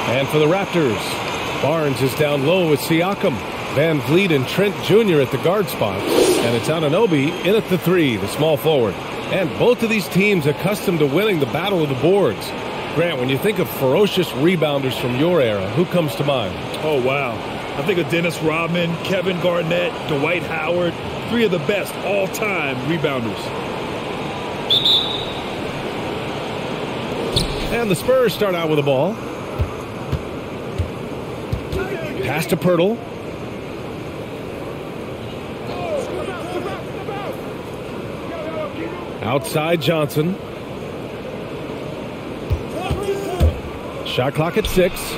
And for the Raptors, Barnes is down low with Siakam. Van Vliet and Trent Jr. at the guard spot. And it's Anunoby in at the 3, the small forward. And both of these teams accustomed to winning the battle of the boards. Grant, when you think of ferocious rebounders from your era, who comes to mind? Oh, wow. I think of Dennis Rodman, Kevin Garnett, Dwight Howard, 3 of the best all-time rebounders. And the Spurs start out with the ball. Pass to Pirtle. Outside Johnson. Shot clock at 6.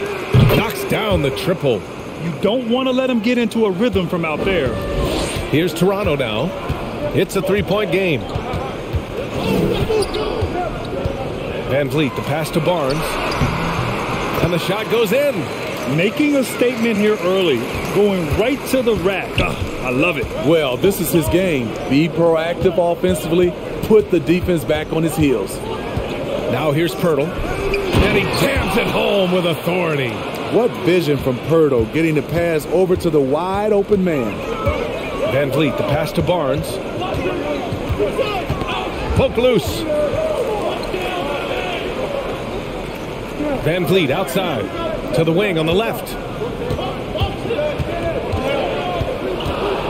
Knocks down the triple. You don't want to let him get into a rhythm from out there. Here's Toronto now. It's a 3-point game. Van Vliet, the pass to Barnes. And the shot goes in. Making a statement here early. Going right to the rack. I love it. Well, this is his game. Be proactive offensively. Put the defense back on his heels. Now here's Pirtle. And he jams it home with authority. What vision from Pirtle, getting the pass over to the wide open man. Van Vliet, the pass to Barnes. Poke loose. Van Vliet outside to the wing on the left.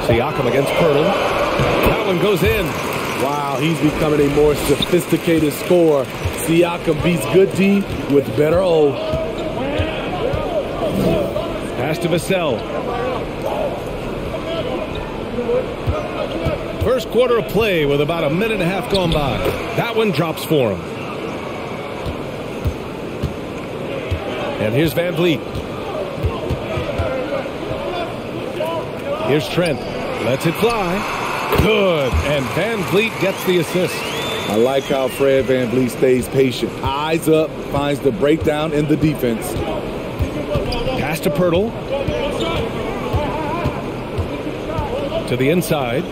Siakam against Pirtle. That one goes in. Wow, he's becoming a more sophisticated scorer. Siakam beats good D with better O. Pass to Vassell. First quarter of play with about a minute and a half gone by. That one drops for him. And here's Van Vliet. Here's Trent. Lets it fly. Good. And Van Vliet gets the assist. I like how Fred Van Vliet stays patient. Eyes up, finds the breakdown in the defense. Pass to Pirtle. To the inside.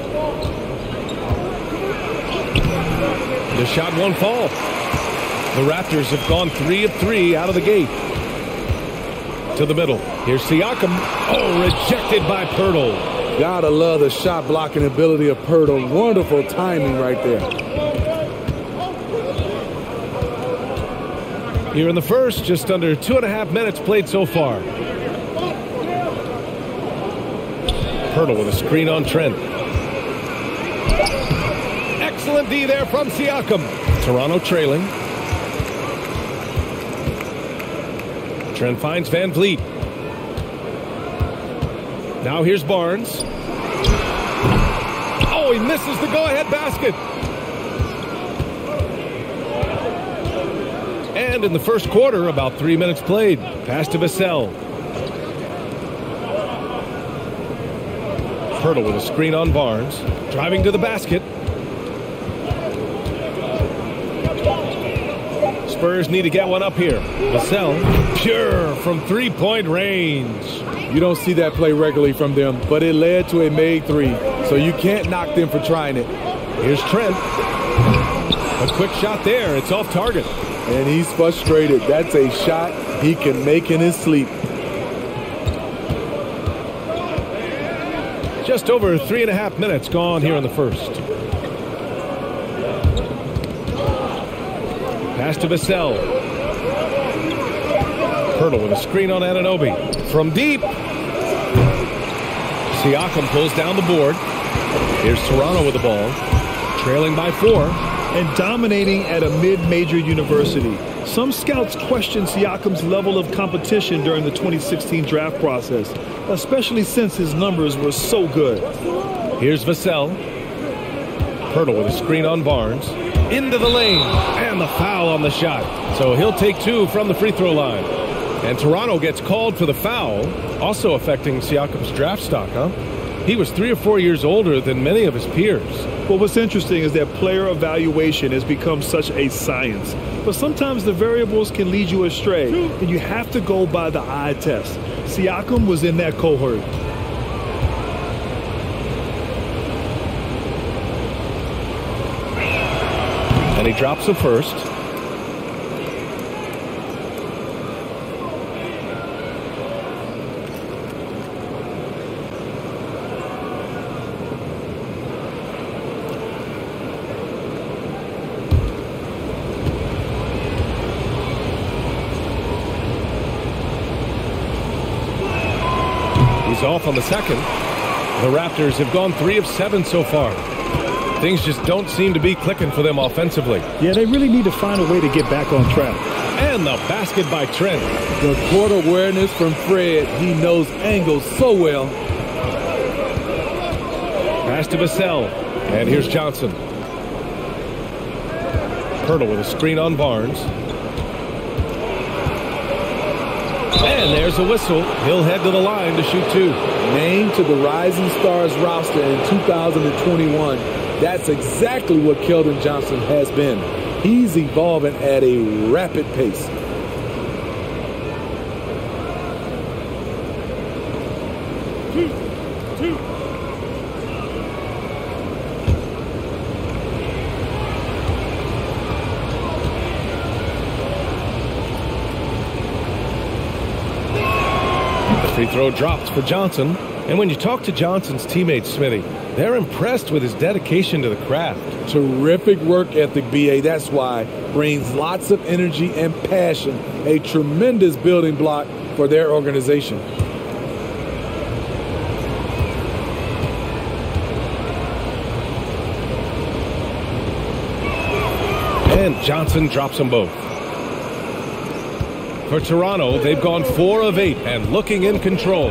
The shot won't fall. The Raptors have gone 3 of 3 out of the gate. To the middle. Here's Siakam. Oh, rejected by Pirtle. Gotta love the shot blocking ability of Pirtle. Wonderful timing right there. Here in the first, just under 2.5 minutes played so far. Pirtle with a screen on Trent. Excellent D there from Siakam. Toronto trailing. Trent finds Van Vliet. Now here's Barnes. Oh, he misses the go-ahead basket. And in the first quarter, about 3 minutes played. Pass to Vassell. Pirtle with a screen on Barnes. Driving to the basket. Spurs need to get one up here. Vassell, pure from three-point range. You don't see that play regularly from them, but it led to a made 3, so you can't knock them for trying it. Here's Trent. A quick shot there. It's off target. And he's frustrated. That's a shot he can make in his sleep. Just over 3.5 minutes gone here in the first. Pass to Vassell. Pirtle with a screen on Anunoby. From deep. Siakam pulls down the board. Here's Toronto with the ball. Trailing by 4. And dominating at a mid-major university. Some scouts question Siakam's level of competition during the 2016 draft process, especially since his numbers were so good. Here's Vassell. Pirtle with a screen on Barnes. Into the lane. And the foul on the shot. So he'll take 2 from the free throw line. And Toronto gets called for the foul, also affecting Siakam's draft stock, huh? He was 3 or 4 years older than many of his peers. Well, what's interesting is that player evaluation has become such a science. But sometimes the variables can lead you astray, and you have to go by the eye test. Siakam was in that cohort. And he drops the first. He's off on the second. The Raptors have gone 3 of 7 so far. Things just don't seem to be clicking for them offensively. Yeah, they really need to find a way to get back on track. And the basket by Trent. The court awareness from Fred. He knows angles so well. Pass to Vassell. And here's Johnson. Pirtle with a screen on Barnes. And there's a whistle. He'll head to the line to shoot 2. Named to the Rising Stars roster in 2021. That's exactly what Keldon Johnson has been. He's evolving at a rapid pace. The free throw drops for Johnson. And when you talk to Johnson's teammates, Smitty, they're impressed with his dedication to the craft. Terrific work ethic, B.A. That's why. Brings lots of energy and passion. A tremendous building block for their organization. And Johnson drops them both. For Toronto, they've gone 4 of 8 and looking in control.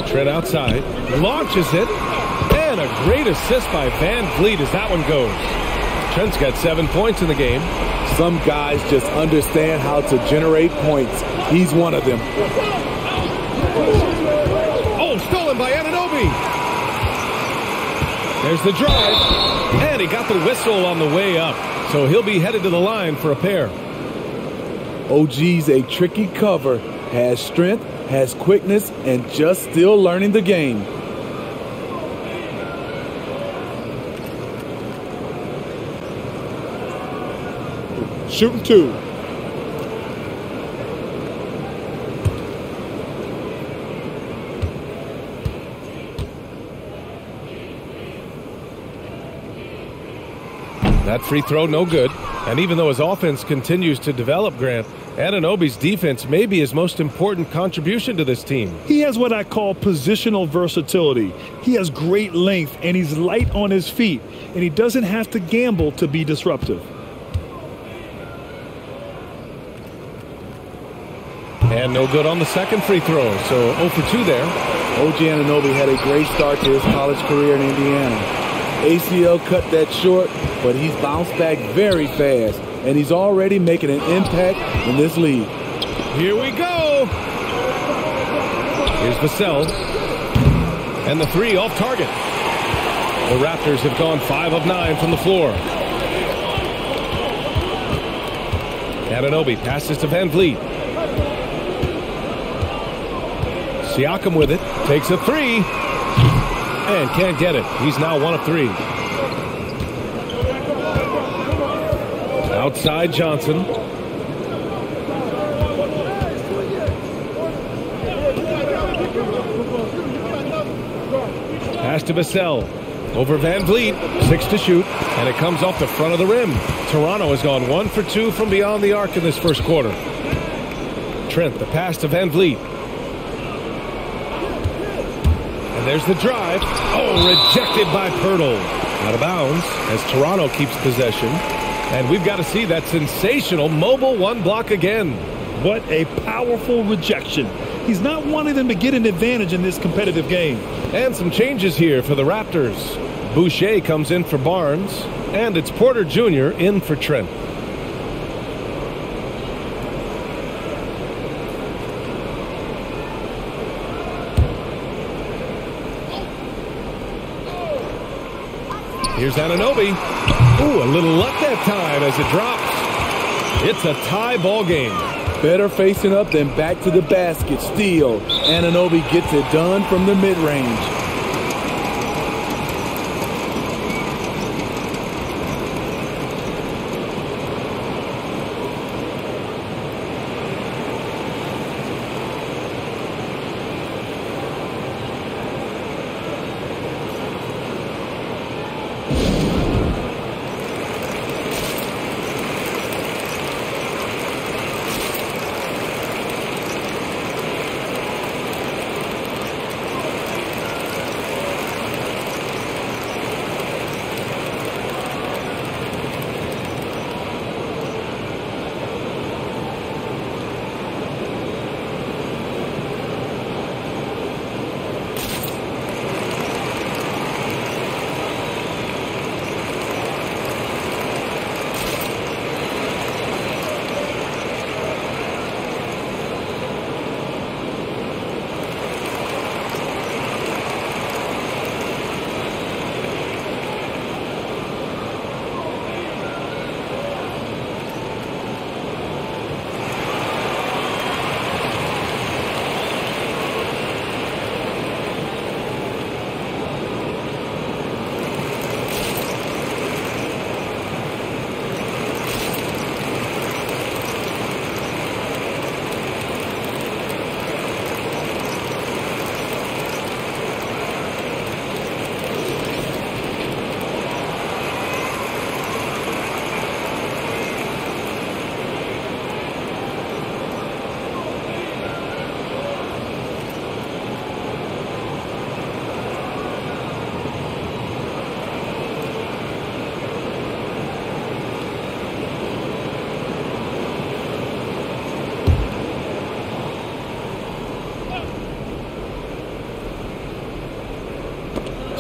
Trent outside, launches it, and a great assist by Van Vliet as that one goes. Trent's got 7 points in the game. Some guys just understand how to generate points. He's one of them. Oh, stolen by Anunoby. There's the drive, and he got the whistle on the way up. So he'll be headed to the line for a pair. OG's a tricky cover, has strength, has quickness, and just still learning the game. Shooting 2. That free throw, no good. And even though his offense continues to develop, Grant, Anunoby's defense may be his most important contribution to this team. He has what I call positional versatility. He has great length, and he's light on his feet, and he doesn't have to gamble to be disruptive. And no good on the second free throw, so 0 for 2 there. OG Anunoby had a great start to his college career in Indiana. ACL cut that short, but he's bounced back very fast, and he's already making an impact in this league. Here we go. Here's Vassell. And the 3 off target. The Raptors have gone 5 of 9 from the floor. Anunoby passes to Van Vliet. Siakam with it. Takes a 3. And can't get it. He's now 1 of 3. Outside Johnson. Pass to Vassell. Over Van Vliet. 6 to shoot. And it comes off the front of the rim. Toronto has gone 1 for 2 from beyond the arc in this first quarter. Trent, the pass to Van Vliet. There's the drive. Oh, rejected by Pirtle. Out of bounds as Toronto keeps possession. And we've got to see that sensational mobile 1 block again. What a powerful rejection. He's not wanting them to get an advantage in this competitive game. And some changes here for the Raptors. Boucher comes in for Barnes. And it's Porter Jr. in for Trent. Here's Anunoby. Ooh, a little luck that time as it drops. It's a tie ball game. Better facing up than back to the basket. Steal. Anunoby gets it done from the mid-range.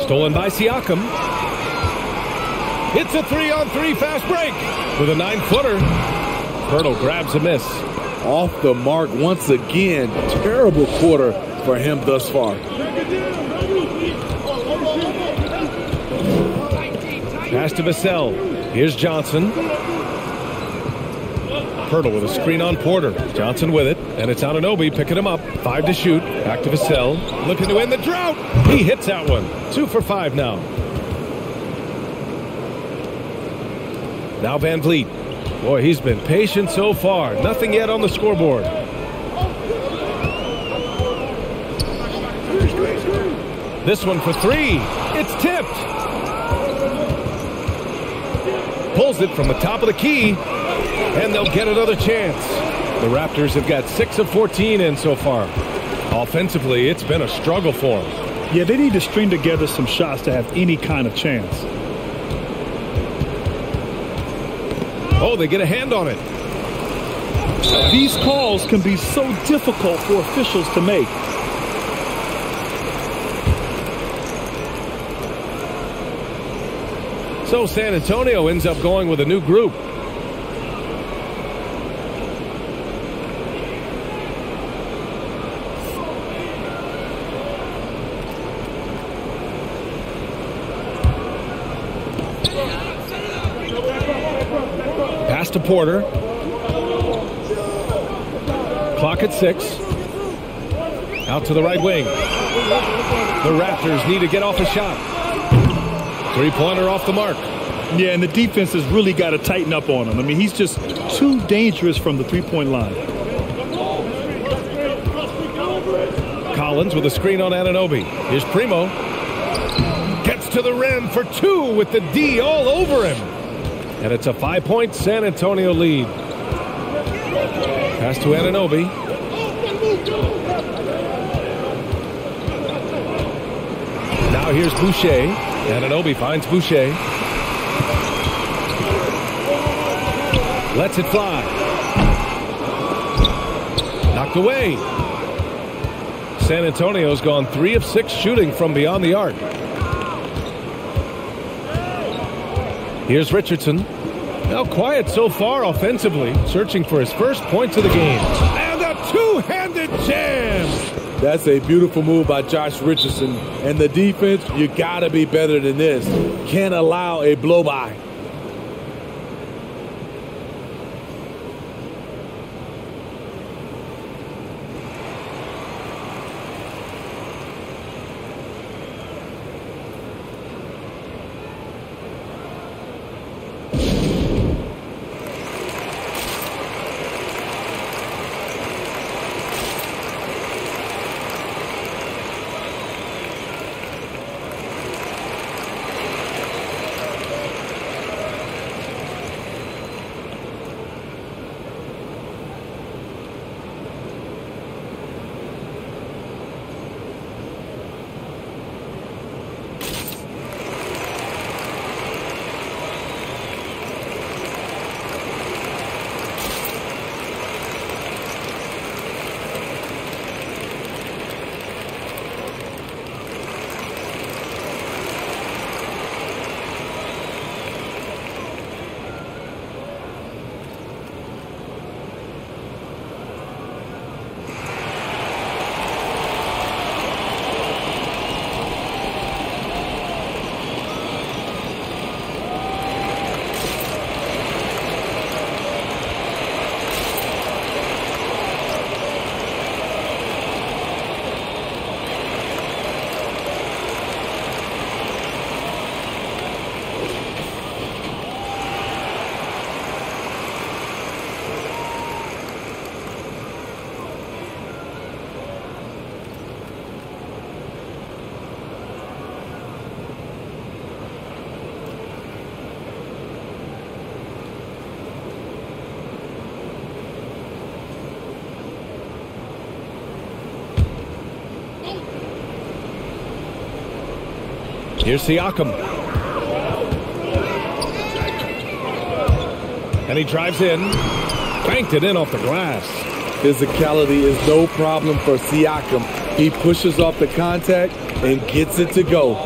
Stolen by Siakam. It's a 3-on-3 fast break with a 9-footer. Pirtle grabs a miss. Off the mark once again. Terrible quarter for him thus far. Pass to Vassell. Here's Johnson. Pirtle with a screen on Porter. Johnson with it, and it's Anunoby picking him up. 5 to shoot. Back to Vassell. Looking to end the drought. He hits that one. 2 for 5 now. Now Van Vliet. Boy, he's been patient so far. Nothing yet on the scoreboard. This one for 3. It's tipped. Pulls it from the top of the key, and they'll get another chance. The Raptors have got 6 of 14 in so far. Offensively, it's been a struggle for them. Yeah, they need to string together some shots to have any kind of chance. Oh, they get a hand on it. These calls can be so difficult for officials to make. So San Antonio ends up going with a new group. Pass to Porter. Clock at 6. Out to the right wing. The Raptors need to get off a shot. 3-pointer off the mark. Yeah, and the defense has really got to tighten up on him. I mean, he's just too dangerous from the three-point line. Collins with a screen on Anunoby. Here's Primo. Gets to the rim for 2 with the D all over him. And it's a 5-point San Antonio lead. Pass to Anunoby. Now here's Boucher. Anunoby finds Boucher. Lets it fly. Knocked away. San Antonio's gone 3 of 6 shooting from beyond the arc. Here's Richardson. Now quiet so far offensively, searching for his first points of the game. And a two-handed jam! That's a beautiful move by Josh Richardson. And the defense, you got to be better than this. Can't allow a blow-by. Here's Siakam. And he drives in. Banked it in off the glass. Physicality is no problem for Siakam. He pushes off the contact and gets it to go.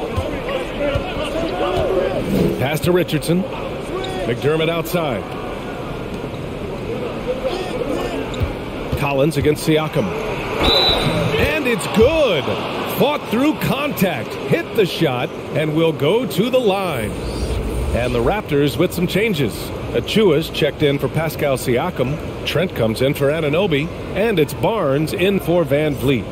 Pass to Richardson. McDermott outside. Collins against Siakam. And it's good. Fought through contact, hit the shot, and will go to the line. And the Raptors with some changes. Achua's checked in for Pascal Siakam. Trent comes in for Anunoby. And it's Barnes in for Van Vliet.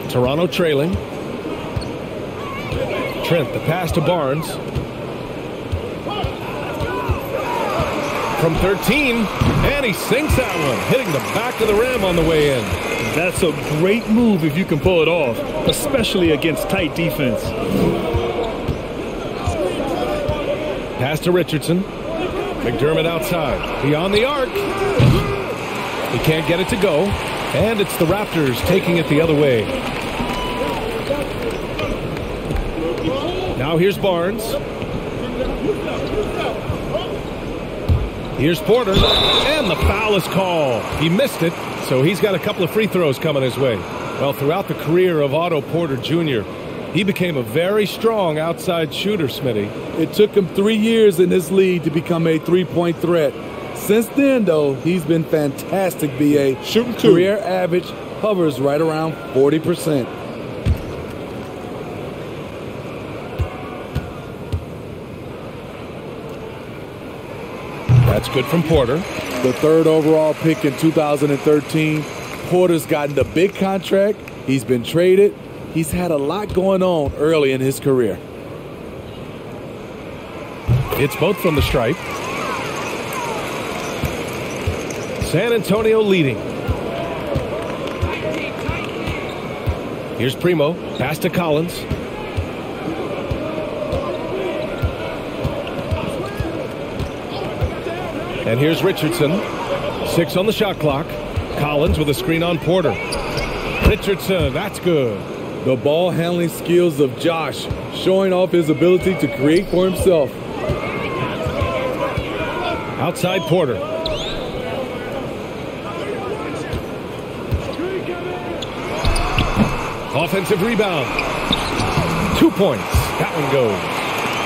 Toronto trailing. Trent, the pass to Barnes. From 13, and he sinks that one, hitting the back of the rim on the way in. That's a great move if you can pull it off, especially against tight defense. Pass to Richardson. McDermott outside. Beyond the arc. He can't get it to go. And it's the Raptors taking it the other way. Now here's Barnes. Here's Porter. And the foul is called. He missed it, so he's got a couple of free throws coming his way. Well, throughout the career of Otto Porter Jr., he became a very strong outside shooter, Smitty. It took him 3 years in this league to become a three-point threat. Since then, though, he's been fantastic, B.A. Shooting two. Career average hovers right around 40%. That's good from Porter. The third overall pick in 2013. Porter's gotten the big contract. He's been traded. He's had a lot going on early in his career. It's both from the stripe. San Antonio leading. Here's Primo. Pass to Collins. And here's Richardson. 6 on the shot clock. Collins with a screen on Porter. Richardson, that's good. The ball handling skills of Josh, showing off his ability to create for himself. Outside Porter. Offensive rebound. 2 points. That one goes.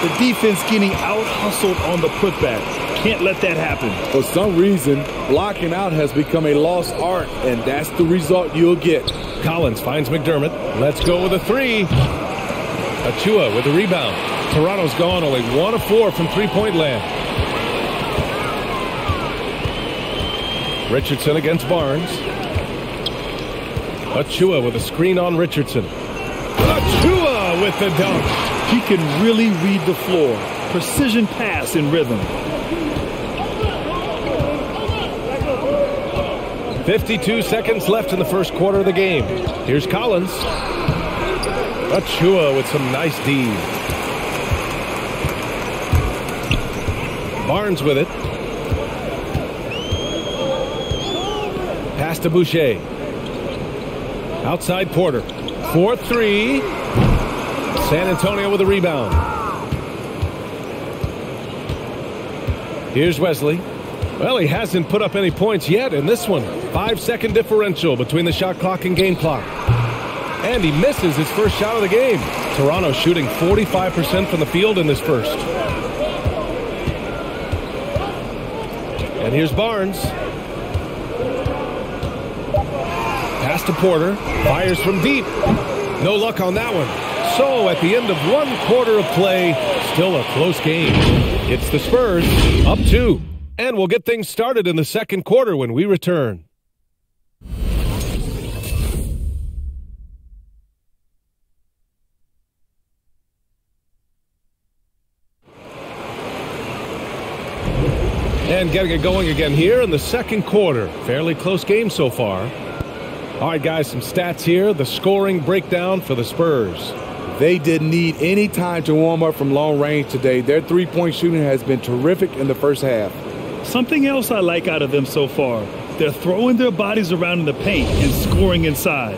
The defense getting out-hustled on the putback. Can't let that happen. For some reason, blocking out has become a lost art, and that's the result you'll get. Collins finds McDermott. Let's go with a three. Achua with the rebound. Toronto's gone only 1 of 4 from three-point land. Richardson against Barnes. Achua with a screen on Richardson. Achua with the dunk. He can really read the floor. Precision pass in rhythm. 52 seconds left in the first quarter of the game. Here's Collins. Achua with some nice D. Barnes with it. Pass to Boucher. Outside Porter. 4-3. San Antonio with a rebound. Here's Wesley. Well, he hasn't put up any points yet in this one. 5-second differential between the shot clock and game clock. And he misses his first shot of the game. Toronto shooting 45% from the field in this first. And here's Barnes. Pass to Porter. Fires from deep. No luck on that one. So at the end of 1 quarter of play, still a close game. It's the Spurs up 2. And we'll get things started in the second quarter when we return. And getting it going again here in the second quarter. Fairly close game so far. All right, guys, some stats here. The scoring breakdown for the Spurs. They didn't need any time to warm up from long range today. Their three-point shooting has been terrific in the first half. Something else I like out of them so far. They're throwing their bodies around in the paint and scoring inside.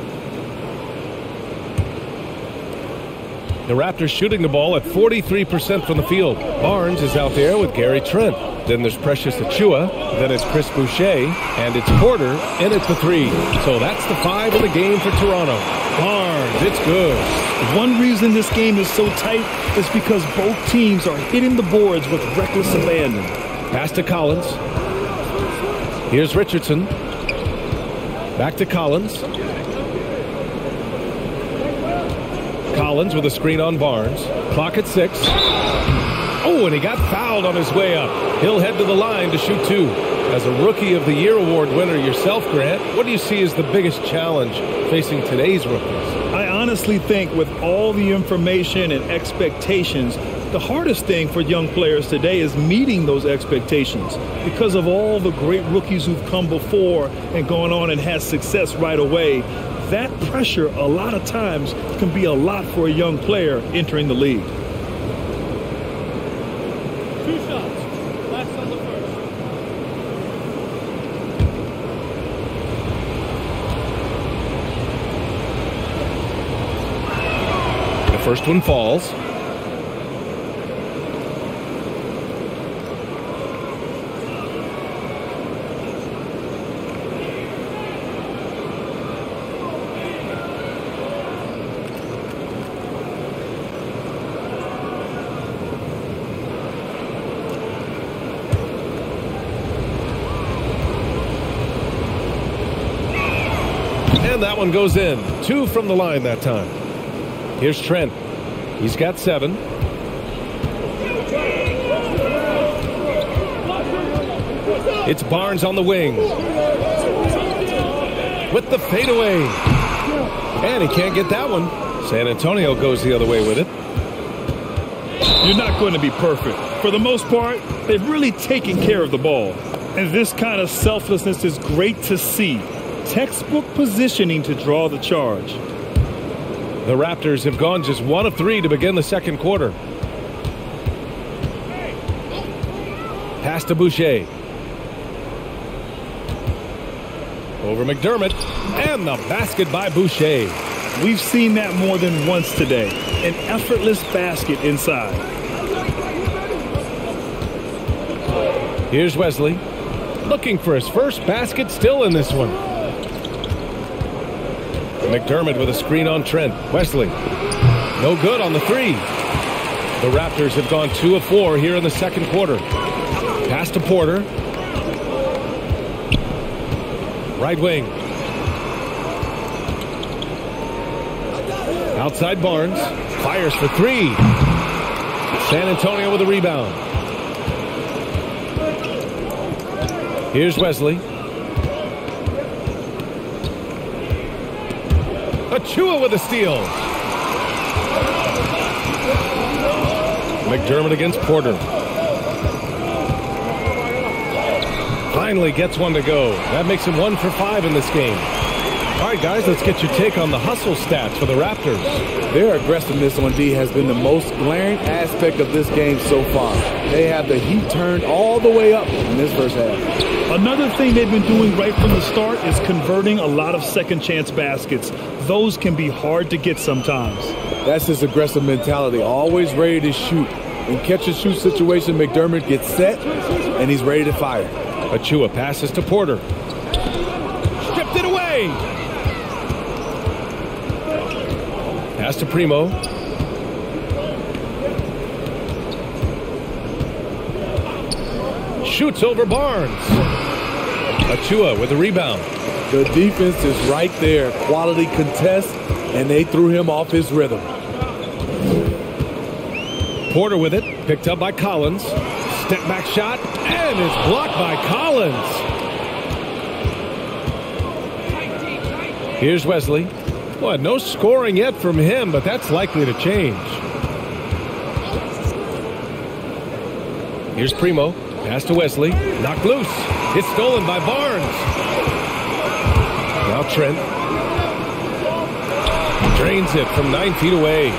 The Raptors shooting the ball at 43% from the field. Barnes is out there with Gary Trent. Then there's Precious Achiuwa. Then it's Chris Boucher. And it's Porter in at the 3. So that's the 5 in the game for Toronto. Barnes, it's good. One reason this game is so tight is because both teams are hitting the boards with reckless abandon. Pass to Collins. Here's Richardson. Back to Collins. Collins with a screen on Barnes. Clock at 6. Oh, and he got fouled on his way up. He'll head to the line to shoot 2. As a Rookie of the Year award winner yourself, Grant, what do you see as the biggest challenge facing today's rookies? I honestly think with all the information and expectations, the hardest thing for young players today is meeting those expectations because of all the great rookies who've come before and gone on and had success right away. That pressure a lot of times can be a lot for a young player entering the league. 2 shots. Last on the first. The first one falls. And that one goes in. 2 from the line that time. Here's Trent. He's got 7. It's Barnes on the wing. With the fadeaway. And he can't get that one. San Antonio goes the other way with it. You're not going to be perfect. For the most part, they've really taken care of the ball. And this kind of selflessness is great to see. Textbook positioning to draw the charge. The Raptors have gone just 1 of 3 to begin the second quarter. Pass to Boucher. Over McDermott. And the basket by Boucher. We've seen that more than once today. An effortless basket inside. Here's Wesley. Looking for his first basket still in this one. McDermott with a screen on Trent. Wesley. No good on the 3. The Raptors have gone 2 of 4 here in the second quarter. Pass to Porter. Right wing. Outside Barnes. Fires for 3. San Antonio with a rebound. Here's Wesley. Achiuwa with a steal. McDermott against Porter. Finally gets one to go. That makes him 1 for 5 in this game. All right, guys, let's get your take on the hustle stats for the Raptors. Their aggressiveness on D has been the most glaring aspect of this game so far. They have the heat turned all the way up in this first half. Another thing they've been doing right from the start is converting a lot of second chance baskets. Those can be hard to get sometimes. That's his aggressive mentality, always ready to shoot. In catch-and-shoot situation, McDermott gets set, and he's ready to fire. Achiuwa passes to Porter. Stripped it away. Pass to Primo. Shoots over Barnes. Achiuwa with a rebound. The defense is right there. Quality contest, and they threw him off his rhythm. Porter with it. Picked up by Collins. Step back shot, and it's blocked by Collins. Here's Wesley. Well, no scoring yet from him, but that's likely to change. Here's Primo. Pass to Wesley. Knocked loose. It's stolen by Barnes. Now Trent. Drains it from 9 feet away.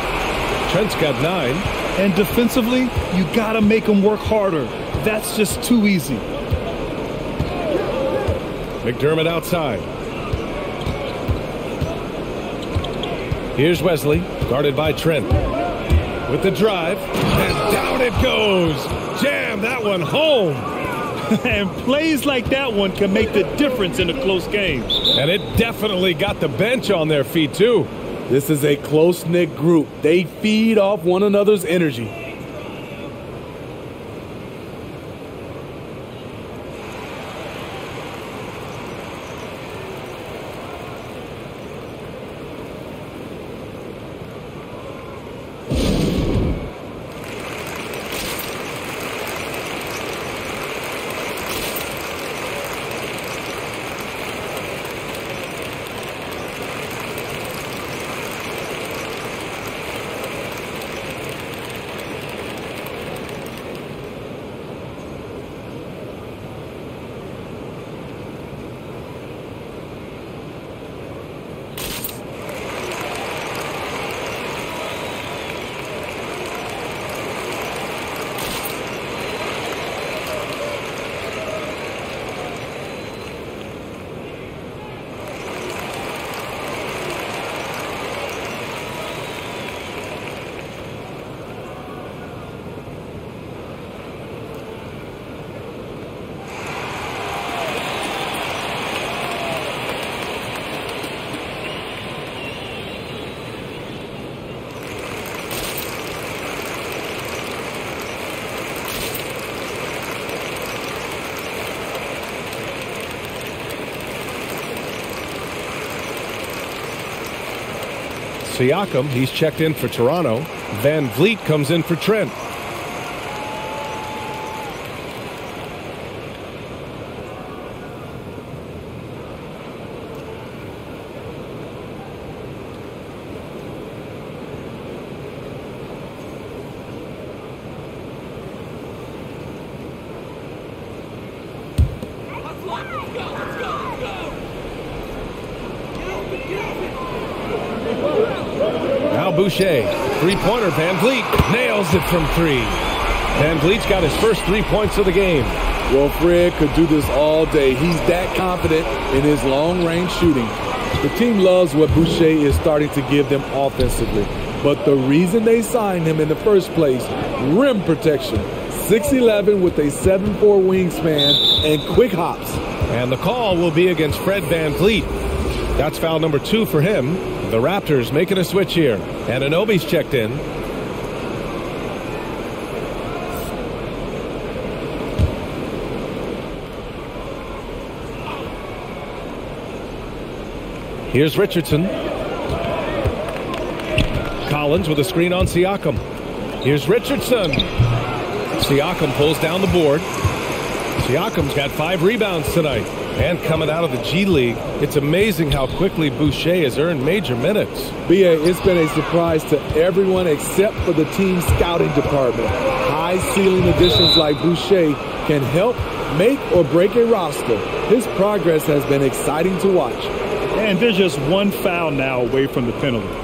Trent's got 9. And defensively, you got to make them work harder. That's just too easy. McDermott outside. Here's Wesley, guarded by Trent. with the drive, and down it goes. Jam that one home. And plays like that one can make the difference in a close game. And it definitely got the bench on their feet, too. This is a close-knit group. They feed off one another's energy. Siakam, he's checked in for Toronto. Van Vliet comes in for Trent. Boucher, three-pointer, Van Vliet nails it from three. Van Vliet's got his first 3 points of the game. Well, Fred could do this all day. He's that confident in his long-range shooting. The team loves what Boucher is starting to give them offensively. But the reason they signed him in the first place, rim protection. 6'11" with a 7'4" wingspan and quick hops. And the call will be against Fred Van Vliet. That's foul number 2 for him. The Raptors making a switch here. And Anunoby's checked in. Here's Richardson. Collins with a screen on Siakam. Here's Richardson. Siakam pulls down the board. Siakam's got 5 rebounds tonight. And coming out of the G League, it's amazing how quickly Boucher has earned major minutes. B.A., it's been a surprise to everyone except for the team's scouting department. High-ceiling additions like Boucher can help make or break a roster. His progress has been exciting to watch. And they're just one foul now away from the penalty.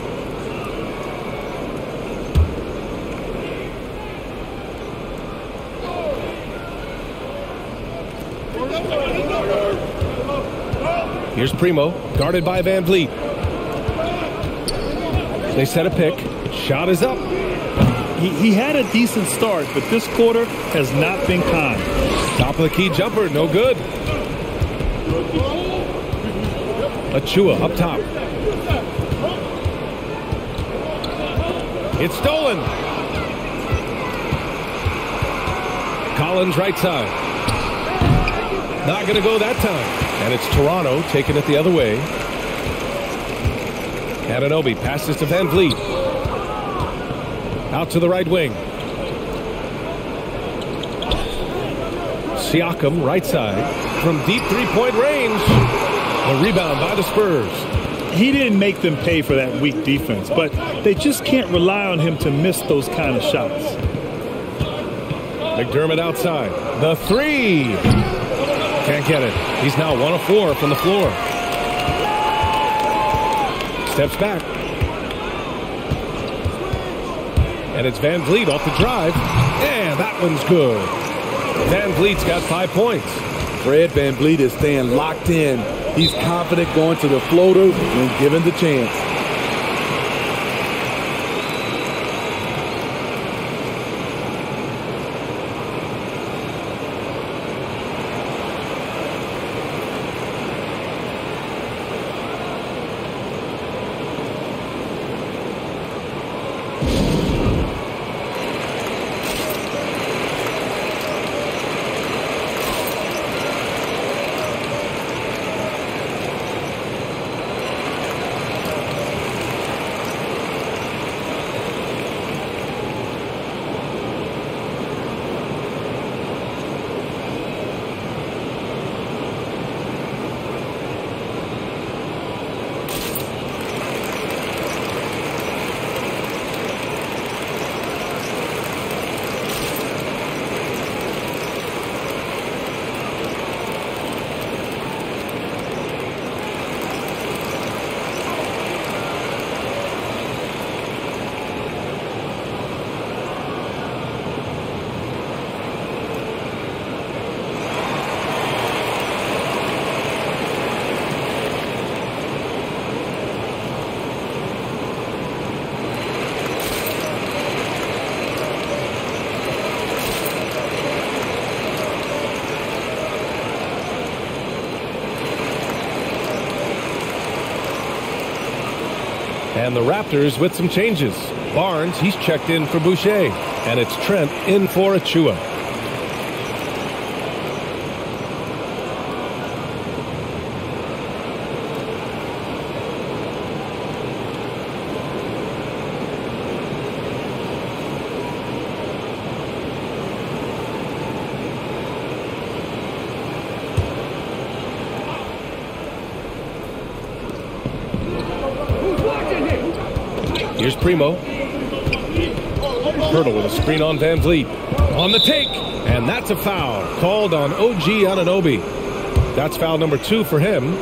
Here's Primo, guarded by Van Vliet. They set a pick. Shot is up. He had a decent start, but this quarter has not been kind. Top of the key jumper, no good. Achua up top. It's stolen. Collins right side. Not going to go that time. And it's Toronto taking it the other way. Anunoby passes to Van Vliet. Out to the right wing. Siakam right side. From deep three-point range. The rebound by the Spurs. He didn't make them pay for that weak defense, but they just can't rely on him to miss those kind of shots. McDermott outside. The three. Can't get it. He's now 1 of 4 from the floor. Steps back. And it's Van Vliet off the drive. And that one's good. Van Vliet's got 5 points. Fred Van Vliet is staying locked in. He's confident going to the floater when given the chance. And the Raptors with some changes. Barnes, he's checked in for Boucher. And it's Trent in for Achua. Here's Primo. Hurdle with a screen on Van Vliet. On the take. And that's a foul. Called on OG Anunoby. That's foul number 2 for him.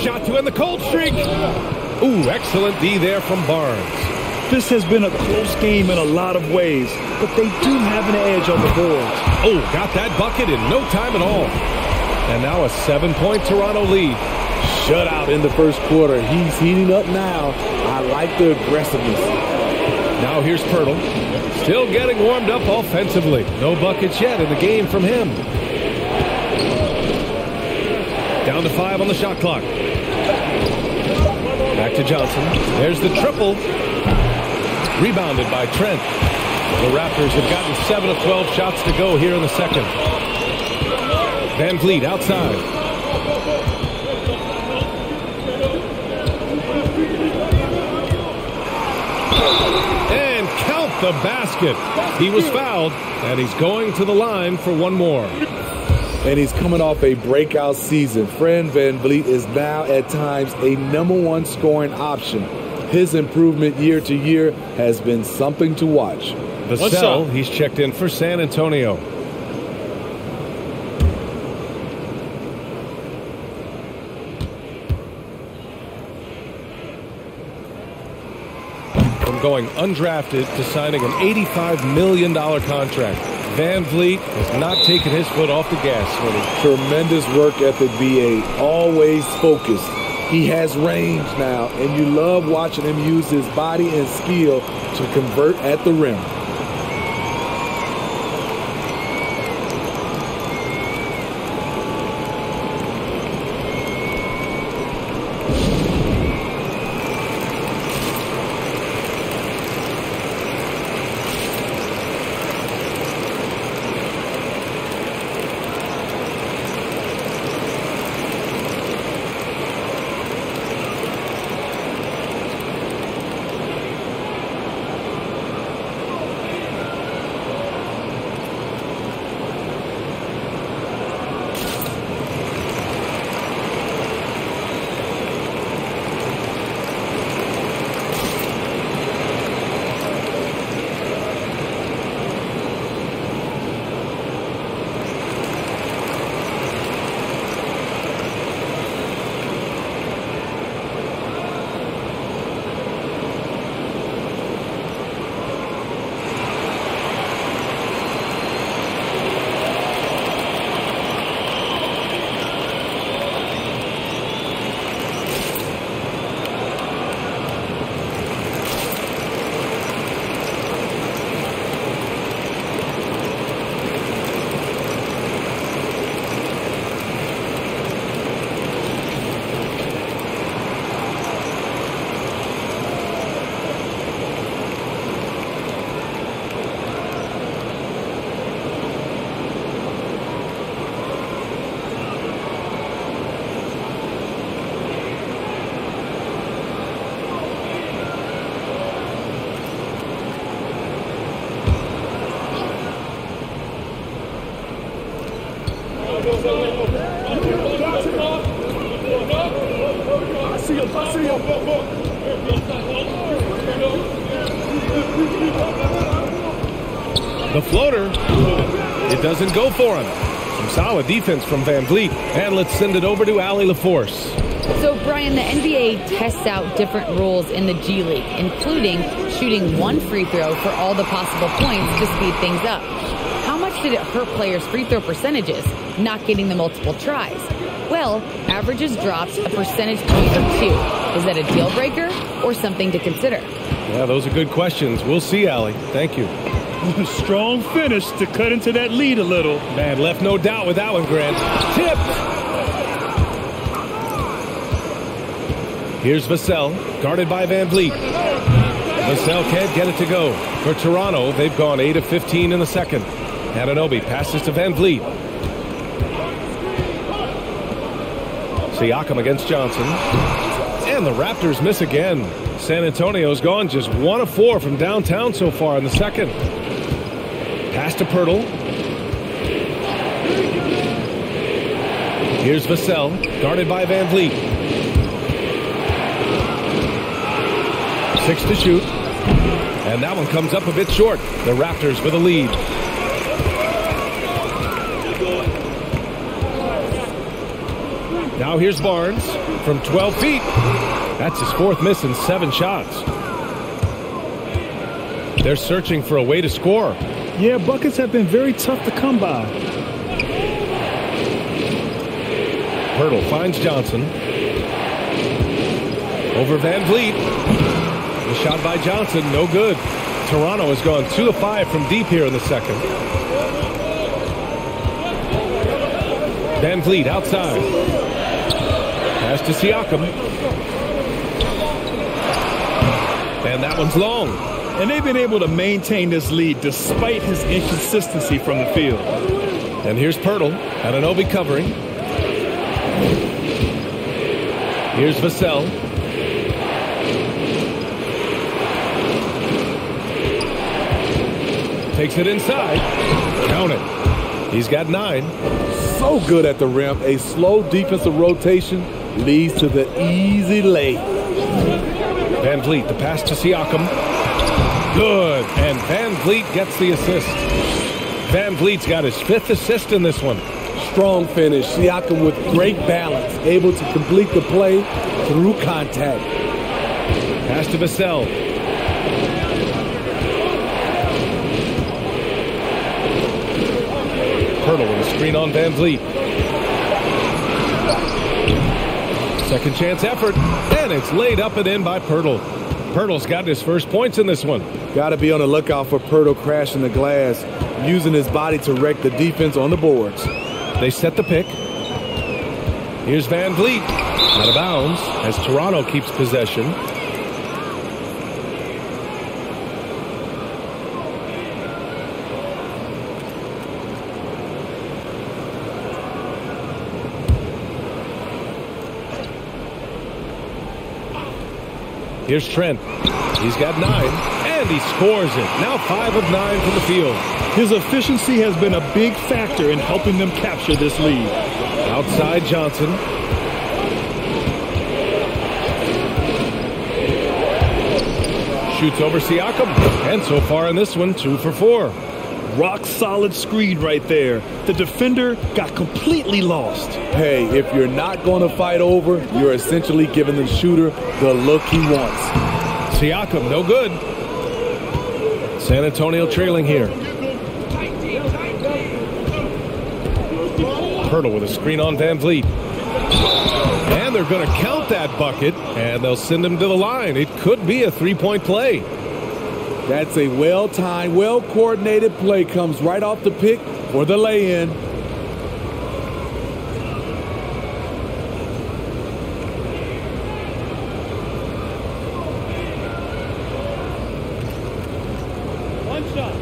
Shot to end the cold streak. Ooh, excellent D there from Barnes. This has been a close game in a lot of ways, but they do have an edge on the boards. Oh, got that bucket in no time at all. And now a 7-point Toronto lead. Shutout in the first quarter. He's heating up now. I like the aggressiveness. Now here's Pirtle. Still getting warmed up offensively. No buckets yet in the game from him. Down to 5 on the shot clock. Back to Johnson. There's the triple. Rebounded by Trent. The Raptors have gotten 7 of 12 shots to go here in the second. Van Vliet outside. And count the basket. He was fouled, and he's going to the line for one more. And he's coming off a breakout season. Fred VanVleet is now at times a #1 scoring option. His improvement year to year has been something to watch. Vassell, he's checked in for San Antonio. From going undrafted to signing an $85 million contract, Van Vliet has not taken his foot off the gas. Tremendous work ethic, VA. Always focused. He has range now, and you love watching him use his body and skill to convert at the rim. The floater, it doesn't go for him. Some solid defense from Van Vliet. And let's send it over to Allie LaForce. So, Brian, the NBA tests out different rules in the G League, including shooting one free throw for all the possible points to speed things up. How much did it hurt players' free throw percentages, not getting the multiple tries? Well, averages dropped a percentage point or 2. Is that a deal breaker or something to consider? Yeah, those are good questions. We'll see, Allie. Thank you. Strong finish to cut into that lead a little. Man, left no doubt with that one, Grant. Tipped. Here's Vassell, guarded by Van Vliet. Vassell can't get it to go. For Toronto, they've gone 8 of 15 in the second. Anunoby passes to Van Vliet. Siakam against Johnson. And the Raptors miss again. San Antonio's gone just 1 of 4 from downtown so far in the second. Pass to Pirtle. Here's Vassell, guarded by Van Vliet. 6 to shoot. And that one comes up a bit short. The Raptors with a lead. Now here's Barnes from 12 feet. That's his 4th miss in 7 shots. They're searching for a way to score. Yeah, buckets have been very tough to come by. Pirtle finds Johnson. Over Van Vliet. The shot by Johnson, no good. Toronto has gone 2 of 5 from deep here in the second. Van Vliet outside. Pass to Siakam. And that one's long. And they've been able to maintain this lead despite his inconsistency from the field. And here's Pirtle. Anunoby covering. Here's Vassell. Takes it inside. Count it. He's got 9. So good at the rim. A slow defensive rotation leads to the easy lay. Van Vliet, the pass to Siakam. Good. And Van Vliet gets the assist. Van Vliet's got his 5th assist in this one. Strong finish. Siakam with great balance. Able to complete the play through contact. Pass to Vassell. Pirtle with a screen on Van Vliet. Second chance effort, and it's laid up and in by Pirtle. Pirtle's got his first points in this one. Got to be on the lookout for Pirtle crashing the glass, using his body to wreck the defense on the boards. They set the pick. Here's Van Vliet. Out of bounds as Toronto keeps possession. Here's Trent. He's got 9, and he scores it. Now 5 of 9 from the field. His efficiency has been a big factor in helping them capture this lead. Outside Johnson. Shoots over Siakam. And so far in this one, 2 for 4. Rock solid screen right there. The defender got completely lost. Hey, if you're not going to fight over, you're essentially giving the shooter the look he wants. Siakam, no good. San Antonio trailing here. Pirtle with a screen on Van Vliet. And they're going to count that bucket, and they'll send him to the line. It could be a 3-point play. That's a well-timed, well-coordinated play. Comes right off the pick for the lay-in. One shot.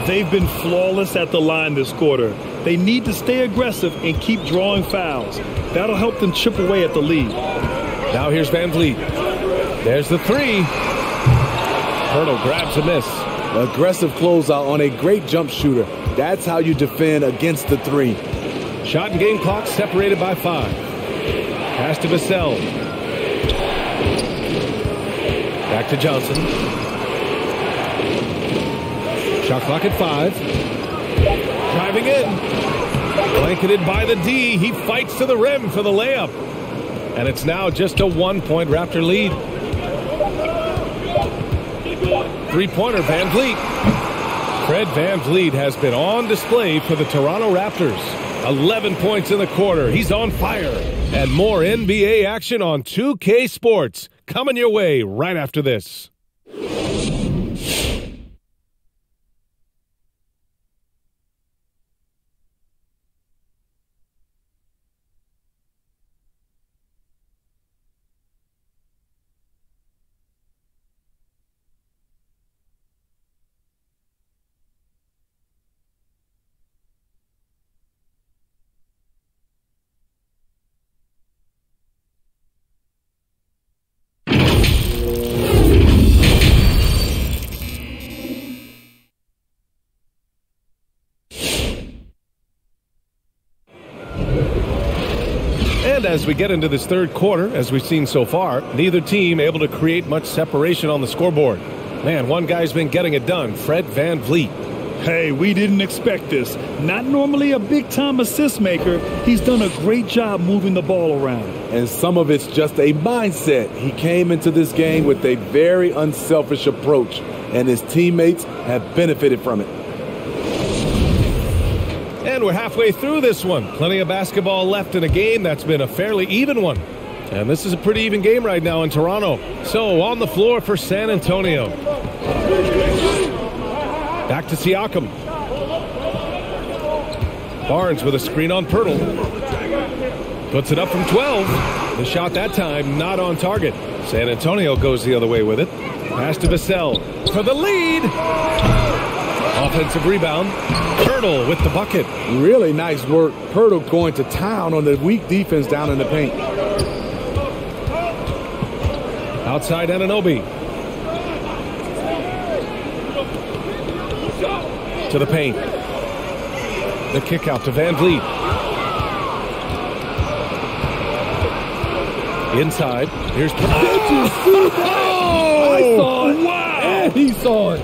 They've been flawless at the line this quarter. They need to stay aggressive and keep drawing fouls. That'll help them chip away at the lead. Now here's Van Vliet. There's the 3. Pirtle grabs a miss. Aggressive closeout on a great jump shooter. That's how you defend against the 3. Shot and game clock separated by 5. Pass to Vassell. Back to Johnson. Shot clock at 5. Driving in. Blanketed by the D. He fights to the rim for the layup. And it's now just a 1-point Raptor lead. 3-pointer, Van Vliet. Fred VanVleet has been on display for the Toronto Raptors. 11 points in the quarter. He's on fire. And more NBA action on 2K Sports coming your way right after this. And as we get into this third quarter, as we've seen so far, neither team able to create much separation on the scoreboard. Man, one guy's been getting it done, Fred VanVleet. Hey, we didn't expect this. Not normally a big-time assist maker. He's done a great job moving the ball around. And some of it's just a mindset. He came into this game with a very unselfish approach, and his teammates have benefited from it. And we're halfway through this one. Plenty of basketball left in a game that's been a fairly even one. And this is a pretty even game right now in Toronto. So on the floor for San Antonio. Back to Siakam. Barnes with a screen on Pirtle. Puts it up from 12. The shot that time not on target. San Antonio goes the other way with it. Pass to Vassell for the lead. Offensive rebound. Pirtle with the bucket. Really nice work. Pirtle going to town on the weak defense down in the paint. Outside Anunoby. To the paint. The kick out to VanVleet. Inside. Here's I saw it. Wow. And he saw it.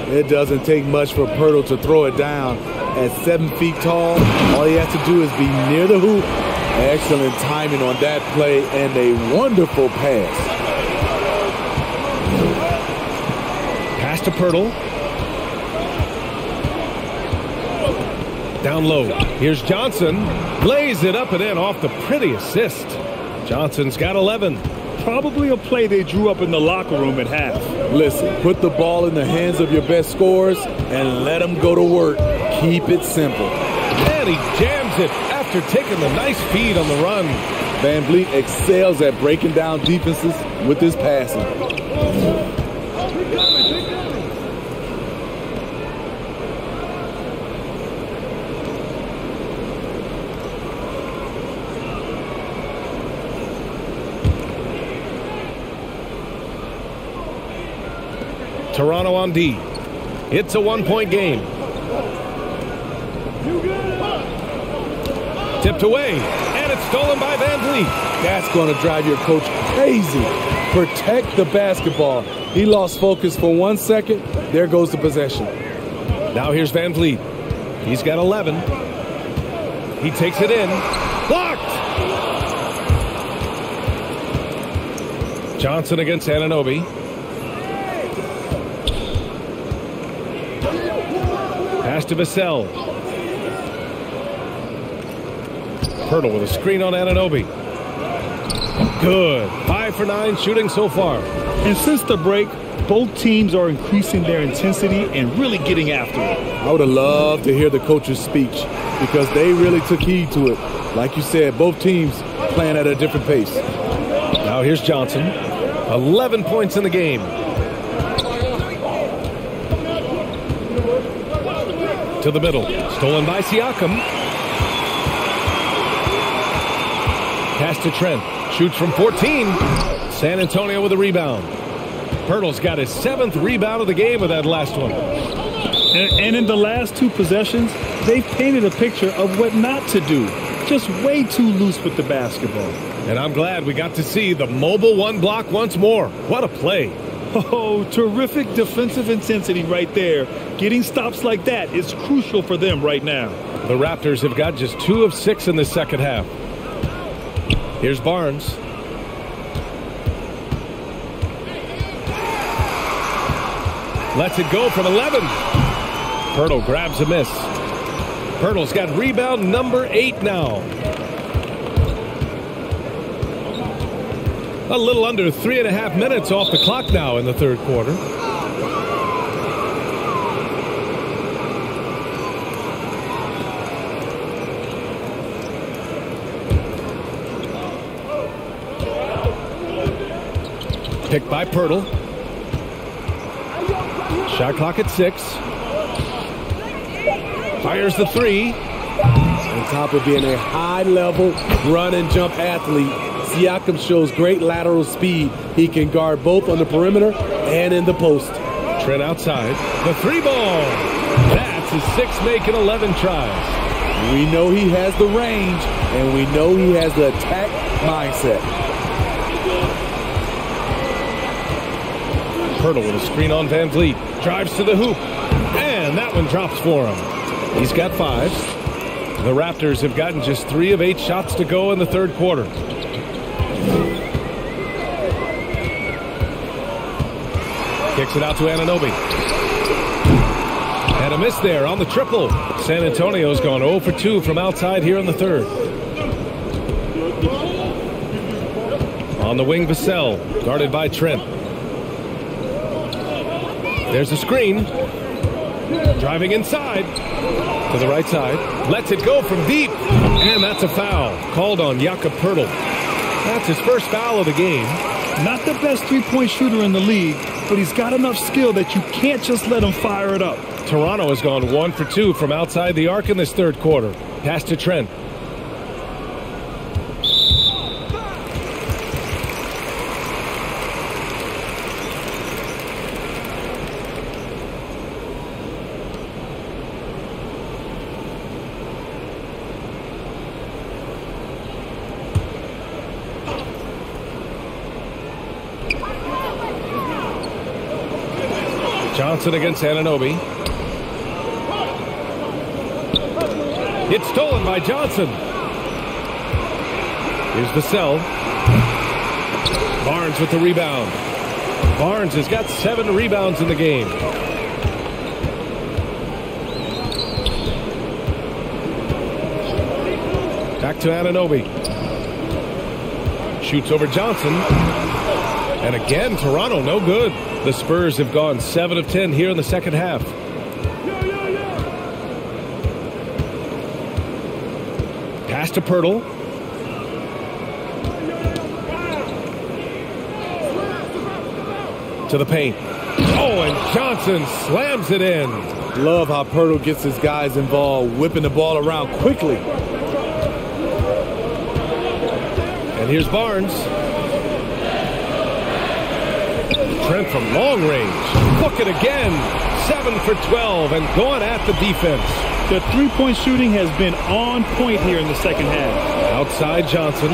It doesn't take much for Pirtle to throw it down. At 7 feet tall, all he has to do is be near the hoop. Excellent timing on that play and a wonderful pass. Pass to Pirtle. Down low. Here's Johnson. Lays it up and in off the pretty assist. Johnson's got 11. Probably a play they drew up in the locker room at half. Listen, put the ball in the hands of your best scorers and let them go to work. Keep it simple. And he jams it after taking the nice feed on the run. VanVleet excels at breaking down defenses with his passing. Toronto on D. It's a 1-point game. Tipped away, and it's stolen by VanVleet. That's going to drive your coach crazy. Protect the basketball. He lost focus for 1 second. There goes the possession. Now here's VanVleet. He's got 11. He takes it in. Blocked! Johnson against Anunoby. Pass to Vassell. Pirtle with a screen on Anunoby. Good. 5 for 9 shooting so far. And since the break, both teams are increasing their intensity and really getting after it. I would have loved to hear the coach's speech because they really took heed to it. Like you said, both teams playing at a different pace. Now here's Johnson. 11 points in the game. To the middle. Stolen by Siakam. Pass to Trent. Shoots from 14. San Antonio with a rebound. Pirtle's got his 7th rebound of the game with that last one. And in the last 2 possessions, they've painted a picture of what not to do. Just way too loose with the basketball. And I'm glad we got to see the mobile 1 block once more. What a play. Oh, terrific defensive intensity right there. Getting stops like that is crucial for them right now. The Raptors have got just 2 of 6 in the second half. Here's Barnes. Lets it go from 11. Pirtle grabs a miss. Pirtle's got rebound number 8 now. A little under 3.5 minutes off the clock now in the third quarter. Picked by Pirtle. Shot clock at 6. Fires the 3. On top of being a high-level run and jump athlete, Siakam shows great lateral speed. He can guard both on the perimeter and in the post. Trent outside. The 3 ball. That's his 6th make in 11 tries. We know he has the range, and we know he has the attack mindset. Pirtle with a screen on Van Vliet. Drives to the hoop. And that one drops for him. He's got 5. The Raptors have gotten just 3 of 8 shots to go in the third quarter. Kicks it out to Anunoby. And a miss there on the triple. San Antonio's gone 0 for 2 from outside here in the third. On the wing, Vassell, guarded by Trent. There's a screen. Driving inside to the right side. Lets it go from deep. And that's a foul called on Jakob Pirtle. That's his first foul of the game. Not the best three-point shooter in the league, but he's got enough skill that you can't just let him fire it up. Toronto has gone 1 for 2 from outside the arc in this third quarter. Pass to Trent. Johnson against Anunoby. It's stolen by Johnson. Here's Vassell. Barnes with the rebound. Barnes has got 7 rebounds in the game. Back to Anunoby. Shoots over Johnson. And again, Toronto no good. The Spurs have gone 7 of 10 here in the second half. Pass to Pirtle. To the paint. Oh, and Johnson slams it in. Love how Pirtle gets his guys involved, whipping the ball around quickly. And here's Barnes. Trent from long range. Look it again. 7 for 12 and going at the defense. The three-point shooting has been on point here in the second half. Outside Johnson.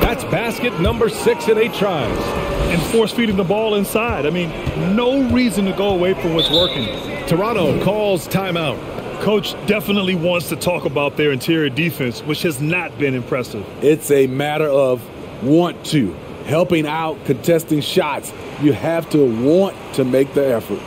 That's basket number 6 in 8 tries. And force-feeding the ball inside. I mean, no reason to go away from what's working. Toronto calls timeout. Coach definitely wants to talk about their interior defense, which has not been impressive. It's a matter of want to. Helping out, contesting shots. You have to want to make the effort.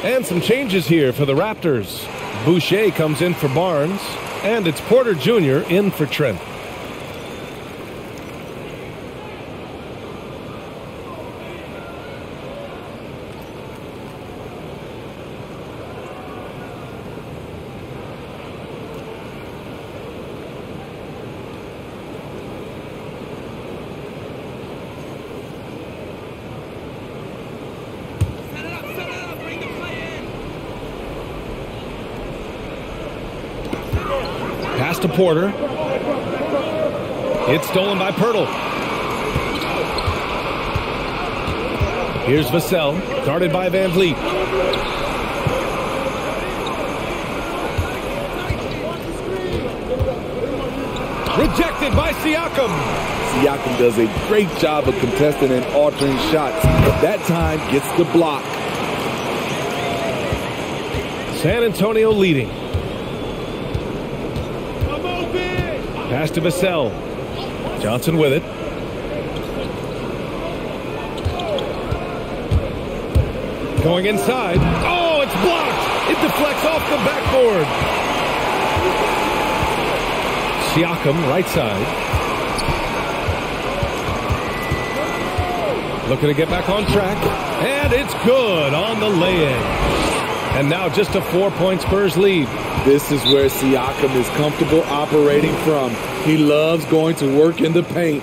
And some changes here for the Raptors. Boucher comes in for Barnes, and it's Porter Jr. in for Trent. Pass to Porter. It's stolen by Pirtle. Here's Vassell, guarded by Van Vliet. Rejected by Siakam. Siakam does a great job of contesting and altering shots, but that time gets the block. San Antonio leading. Pass to Vassell. Johnson with it. Going inside. Oh, it's blocked. It deflects off the backboard. Siakam, right side. Looking to get back on track. And it's good on the lay-in. And now just a 4-point Spurs lead. This is where Siakam is comfortable operating from. He loves going to work in the paint.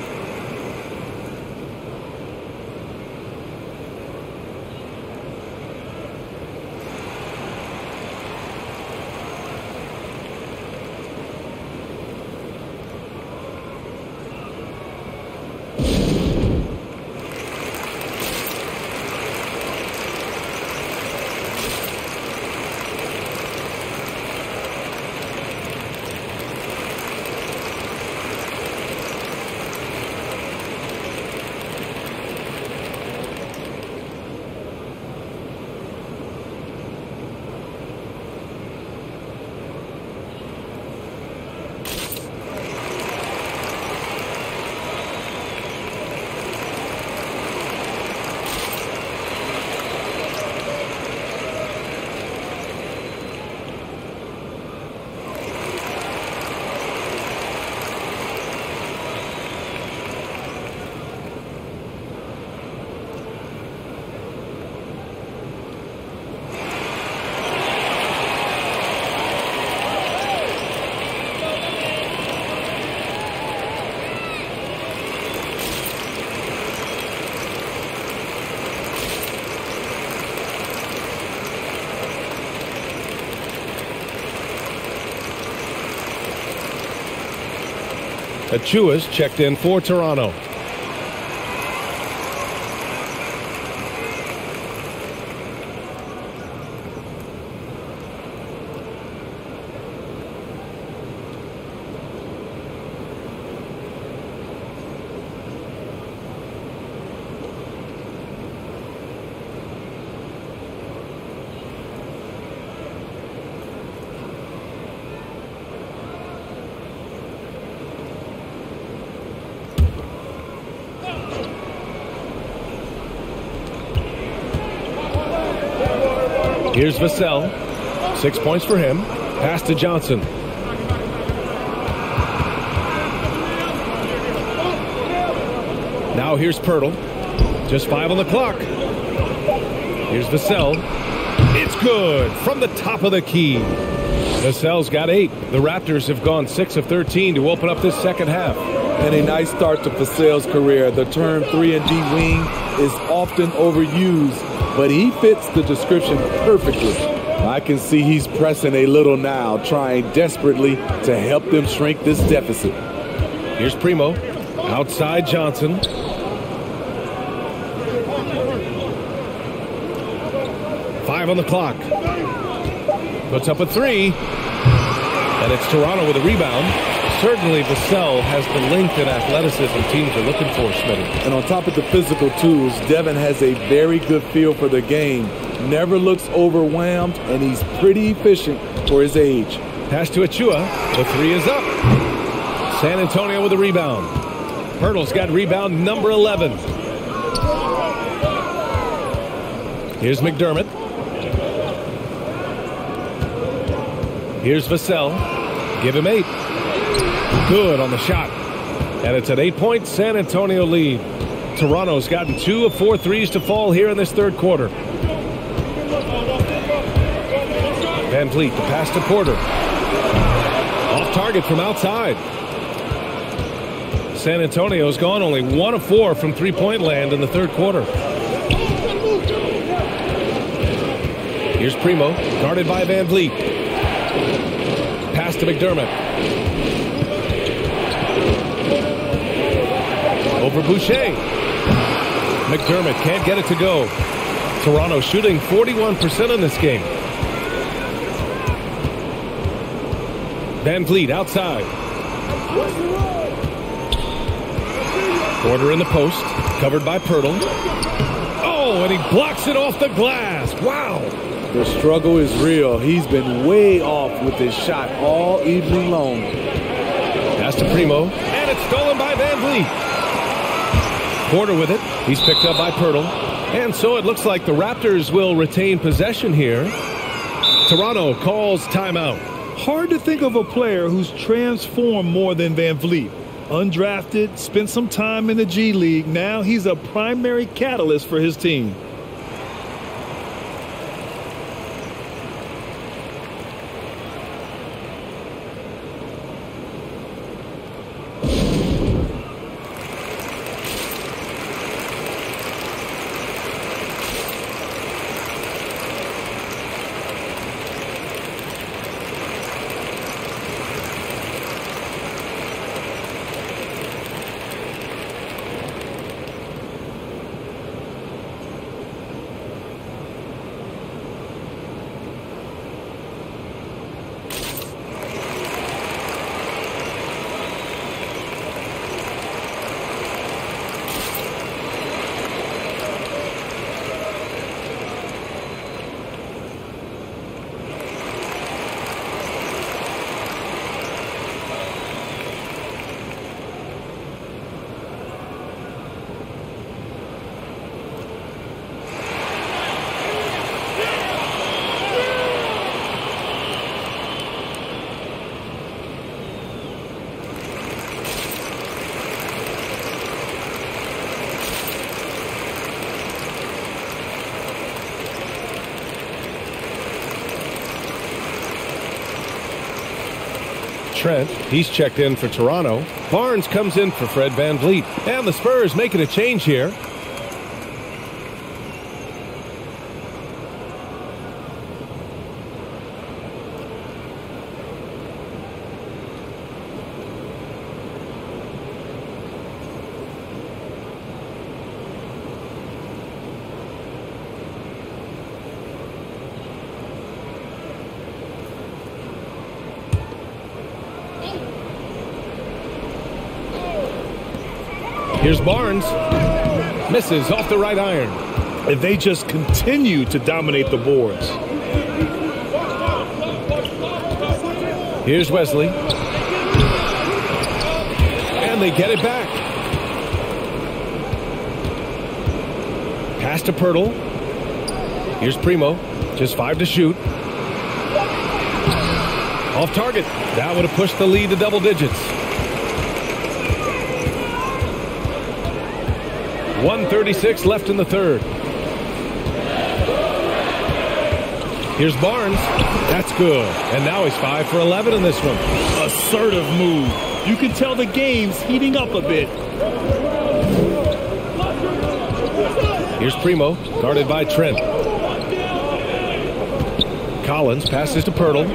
Achua's checked in for Toronto. Here's Vassell. 6 points for him. Pass to Johnson. Now here's Pirtle. Just 5 on the clock. Here's Vassell. It's good from the top of the key. Vassell's got 8. The Raptors have gone 6 of 13 to open up this second half. And a nice start to Vassell's career. The term 3-and-D wing is often overused, but he fits the description perfectly. I can see he's pressing a little now, trying desperately to help them shrink this deficit. Here's Primo. Outside Johnson. Five on the clock. Puts up a 3. And it's Toronto with a rebound. Certainly Vassell has the length and athleticism teams are looking for, Smitty. And on top of the physical tools, Devin has a very good feel for the game. Never looks overwhelmed, and he's pretty efficient for his age. Pass to Achua. The 3 is up. San Antonio with a rebound. Pirtle's got rebound number 11. Here's McDermott. Here's Vassell. Give him 8. Good on the shot. And it's an 8-point San Antonio lead. Toronto's gotten 2 of 4 threes to fall here in this third quarter. Van Vliet, the pass to Porter. Off target from outside. San Antonio's gone only 1 of 4 from three-point land in the third quarter. Here's Primo, guarded by Van Vliet. Pass to McDermott. Over Boucher. McDermott can't get it to go. Toronto shooting 41% in this game. Van Vliet outside. Porter in the post, covered by Pirtle. Oh, and he blocks it off the glass. Wow. The struggle is real. He's been way off with his shot all evening long. Pass to Primo, and it's stolen by Van Vliet. Porter with it. He's picked up by Pirtle. And so it looks like the Raptors will retain possession here. Toronto calls timeout. Hard to think of a player who's transformed more than Van Vliet. Undrafted, spent some time in the G League. Now he's a primary catalyst for his team. Trent, he's checked in for Toronto. Barnes comes in for Fred Van Vliet. And the Spurs making a change here. Here's Barnes. Misses off the right iron. And they just continue to dominate the boards. Here's Wesley. And they get it back. Pass to Pirtle. Here's Primo. Just 5 to shoot. Off target. That would have pushed the lead to double digits. 1:36 left in the third. Here's Barnes. That's good. And now he's 5 for 11 in this one. Assertive move. You can tell the game's heating up a bit. Here's Primo, guarded by Trent. Collins passes to Pirtle.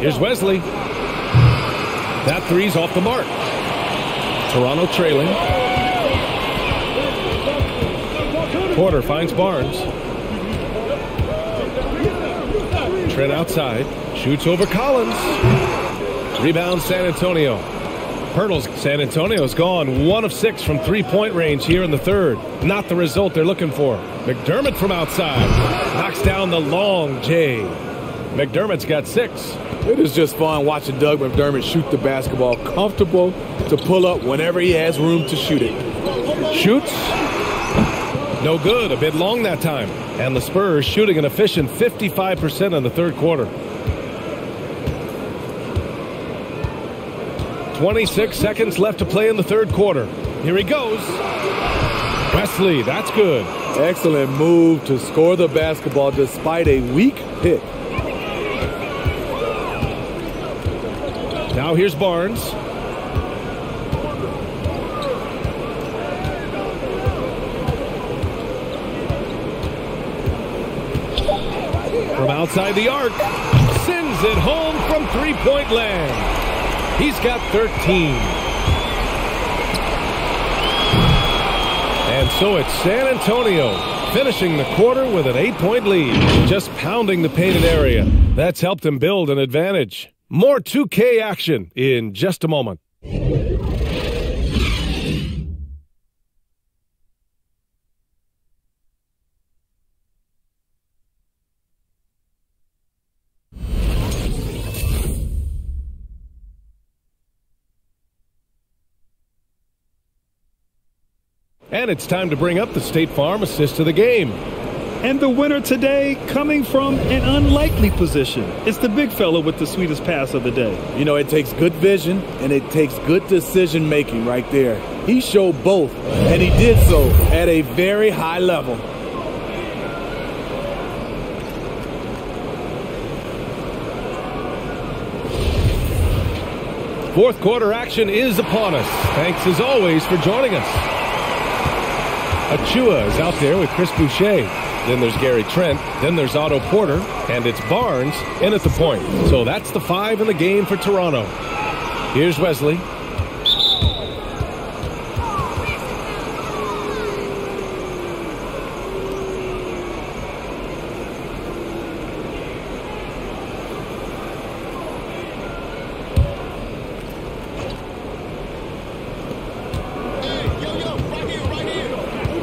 Here's Wesley. That three's off the mark. Toronto trailing. Porter finds Barnes. Trent outside. Shoots over Collins. Rebound San Antonio. Pirtle's San Antonio's gone 1 of 6 from three-point range here in the third. Not the result they're looking for. McDermott from outside. Knocks down the long J. McDermott's got 6. It is just fun watching Doug McDermott shoot the basketball. Comfortable to pull up whenever he has room to shoot it. Shoots. No good. A bit long that time. And the Spurs shooting an efficient 55% in the third quarter. 26 seconds left to play in the third quarter. Here he goes. Wesley, that's good. Excellent move to score the basketball despite a weak pick. Now here's Barnes. From outside the arc, sends it home from three-point land. He's got 13. And so it's San Antonio finishing the quarter with an 8-point lead, just pounding the painted area. That's helped him build an advantage. More 2K action in just a moment. And it's time to bring up the State Farm assist of the game. And the winner today coming from an unlikely position. It's the big fella with the sweetest pass of the day. You know, it takes good vision and it takes good decision making right there. He showed both, and he did so at a very high level. Fourth quarter action is upon us. Thanks as always for joining us. Achua is out there with Chris Boucher. Then there's Gary Trent. Then there's Otto Porter. And it's Barnes in at the point. So that's the 5 in the game for Toronto. Here's Wesley.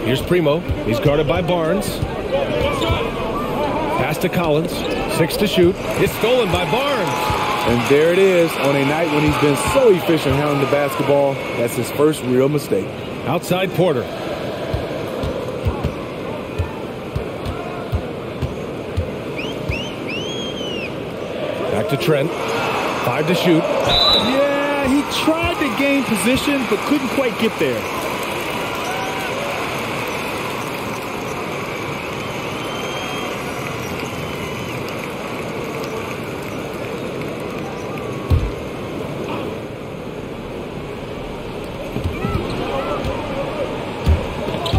Here's Primo. He's guarded by Barnes. Pass to Collins. 6 to shoot. It's stolen by Barnes. And there it is on a night when he's been so efficient handling the basketball. That's his first real mistake. Outside Porter. Back to Trent. 5 to shoot. Yeah, he tried to gain position but couldn't quite get there.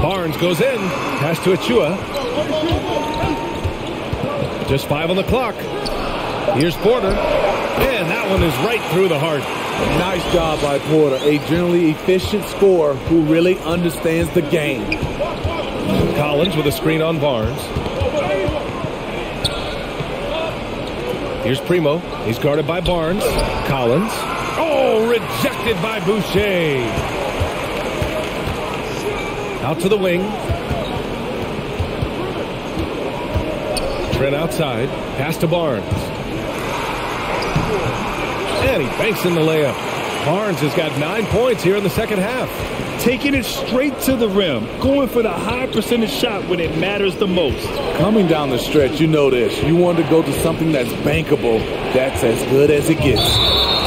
Barnes goes in. Pass to Achua. Just 5 on the clock. Here's Porter. And that one is right through the heart. Nice job by Porter. A generally efficient scorer who really understands the game. Collins with a screen on Barnes. Here's Primo. He's guarded by Barnes. Collins. Oh, rejected by Boucher. Out to the wing. Trent outside. Pass to Barnes. And he banks in the layup. Barnes has got 9 points here in the second half. Taking it straight to the rim. Going for the high percentage shot when it matters the most. Coming down the stretch, you know this. You want to go to something that's bankable. That's as good as it gets.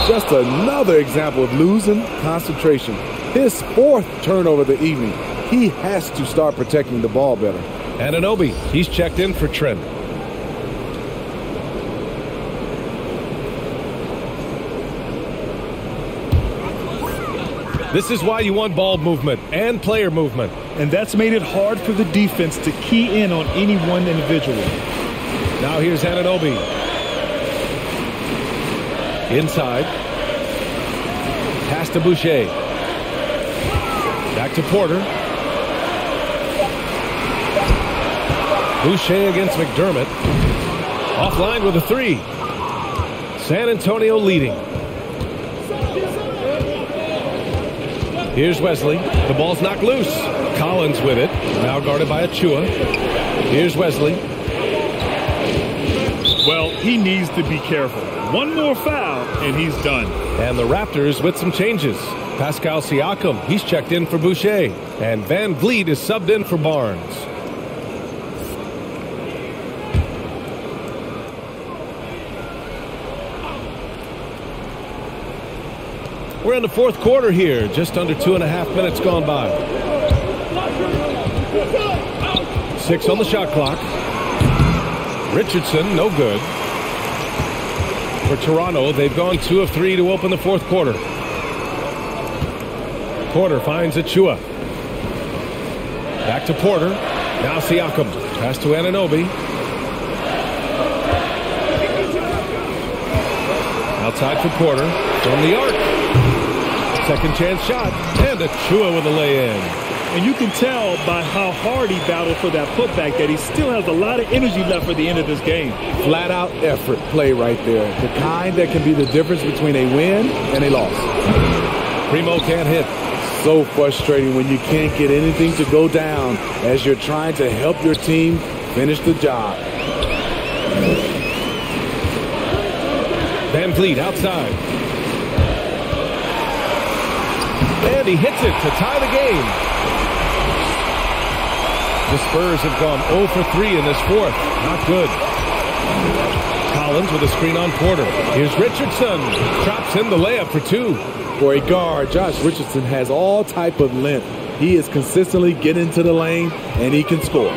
Just another example of losing concentration. His 4th turnover of the evening. He has to start protecting the ball better. Anunoby, he's checked in for Trent. This is why you want ball movement and player movement. And that's made it hard for the defense to key in on any one individual. Now here's Anunoby. Inside. Pass to Boucher. Back to Porter. Boucher against McDermott. Offline with a 3. San Antonio leading. Here's Wesley. The ball's knocked loose. Collins with it. Now guarded by Achua. Here's Wesley. Well, he needs to be careful. One more foul, and he's done. And the Raptors with some changes. Pascal Siakam, he's checked in for Boucher. And Van Vliet is subbed in for Barnes. We're in the fourth quarter here. Just under 2.5 minutes gone by. 6 on the shot clock. Richardson, no good. For Toronto, they've gone 2 of 3 to open the fourth quarter. Porter finds Achua. Back to Porter. Now Siakam. Pass to Anunoby. Outside for Porter. From the arc. Second chance shot. And Achua with a lay-in. And you can tell by how hard he battled for that putback that he still has a lot of energy left for the end of this game. Flat-out effort play right there. The kind that can be the difference between a win and a loss. Primo can't hit. So frustrating when you can't get anything to go down as you're trying to help your team finish the job. Van Vliet outside. And he hits it to tie the game. The Spurs have gone 0 for 3 in this fourth. Not good. Collins with a screen on Porter. Here's Richardson. Drops in the layup for 2. For a guard, Josh Richardson has all type of length. He is consistently getting to the lane, and he can score.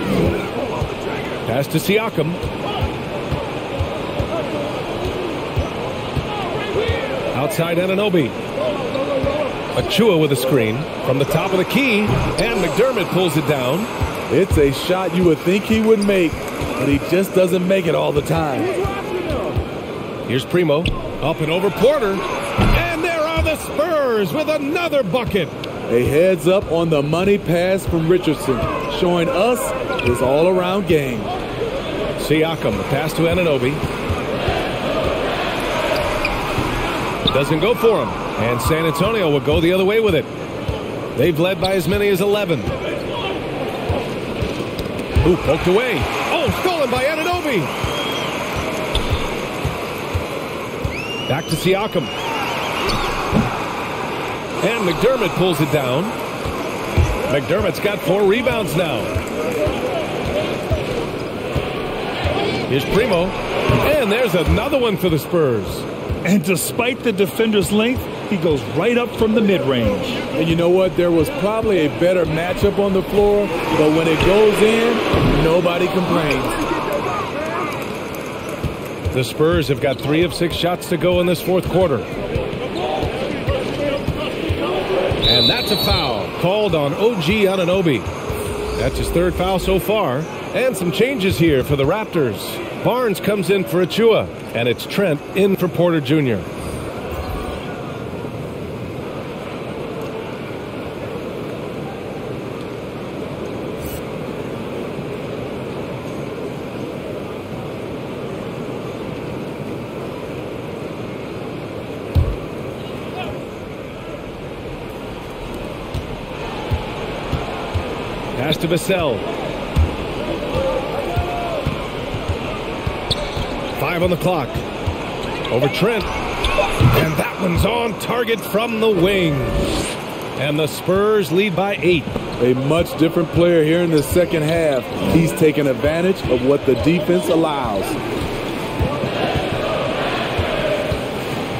Pass to Siakam. Outside Anunoby. Achua with a screen from the top of the key, and McDermott pulls it down. It's a shot you would think he would make, but he just doesn't make it all the time. Here's Primo. Up and over Porter. And there are the Spurs with another bucket. A heads up on the money pass from Richardson, showing us his all-around game. Siakam, pass to Anunoby. Doesn't go for him. And San Antonio will go the other way with it. They've led by as many as 11. Ooh, poked away. Oh, stolen by Anunoby. Back to Siakam. And McDermott pulls it down. McDermott's got 4 rebounds now. Here's Primo. And there's another one for the Spurs. And despite the defender's length, he goes right up from the mid-range. And you know what? There was probably a better matchup on the floor, but when it goes in, nobody complains. The Spurs have got 3 of 6 shots to go in this fourth quarter. And that's a foul called on OG Anunoby. That's his 3rd foul so far. And some changes here for the Raptors. Barnes comes in for Achua, and it's Trent in for Porter Jr. Pass to Vassell. 5 on the clock. Over Trent. And that one's on target from the wing. And the Spurs lead by 8. A much different player here in the second half. He's taking advantage of what the defense allows.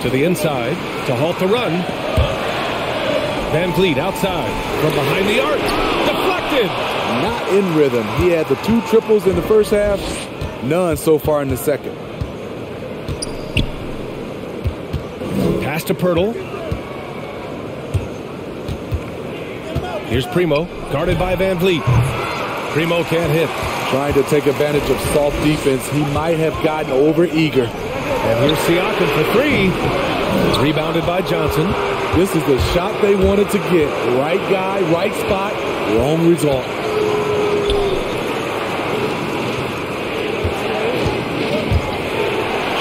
To the inside to halt the run. Van Vliet outside from behind the arc. Deflected. Not in rhythm. He had the 2 triples in the first half. None so far in the second. Pass to Pirtle. Here's Primo, guarded by Van Vliet. Primo can't hit. Trying to take advantage of soft defense. He might have gotten over eager. And here's Siakam for 3. Rebounded by Johnson. This is the shot they wanted to get. Right guy, right spot, wrong result.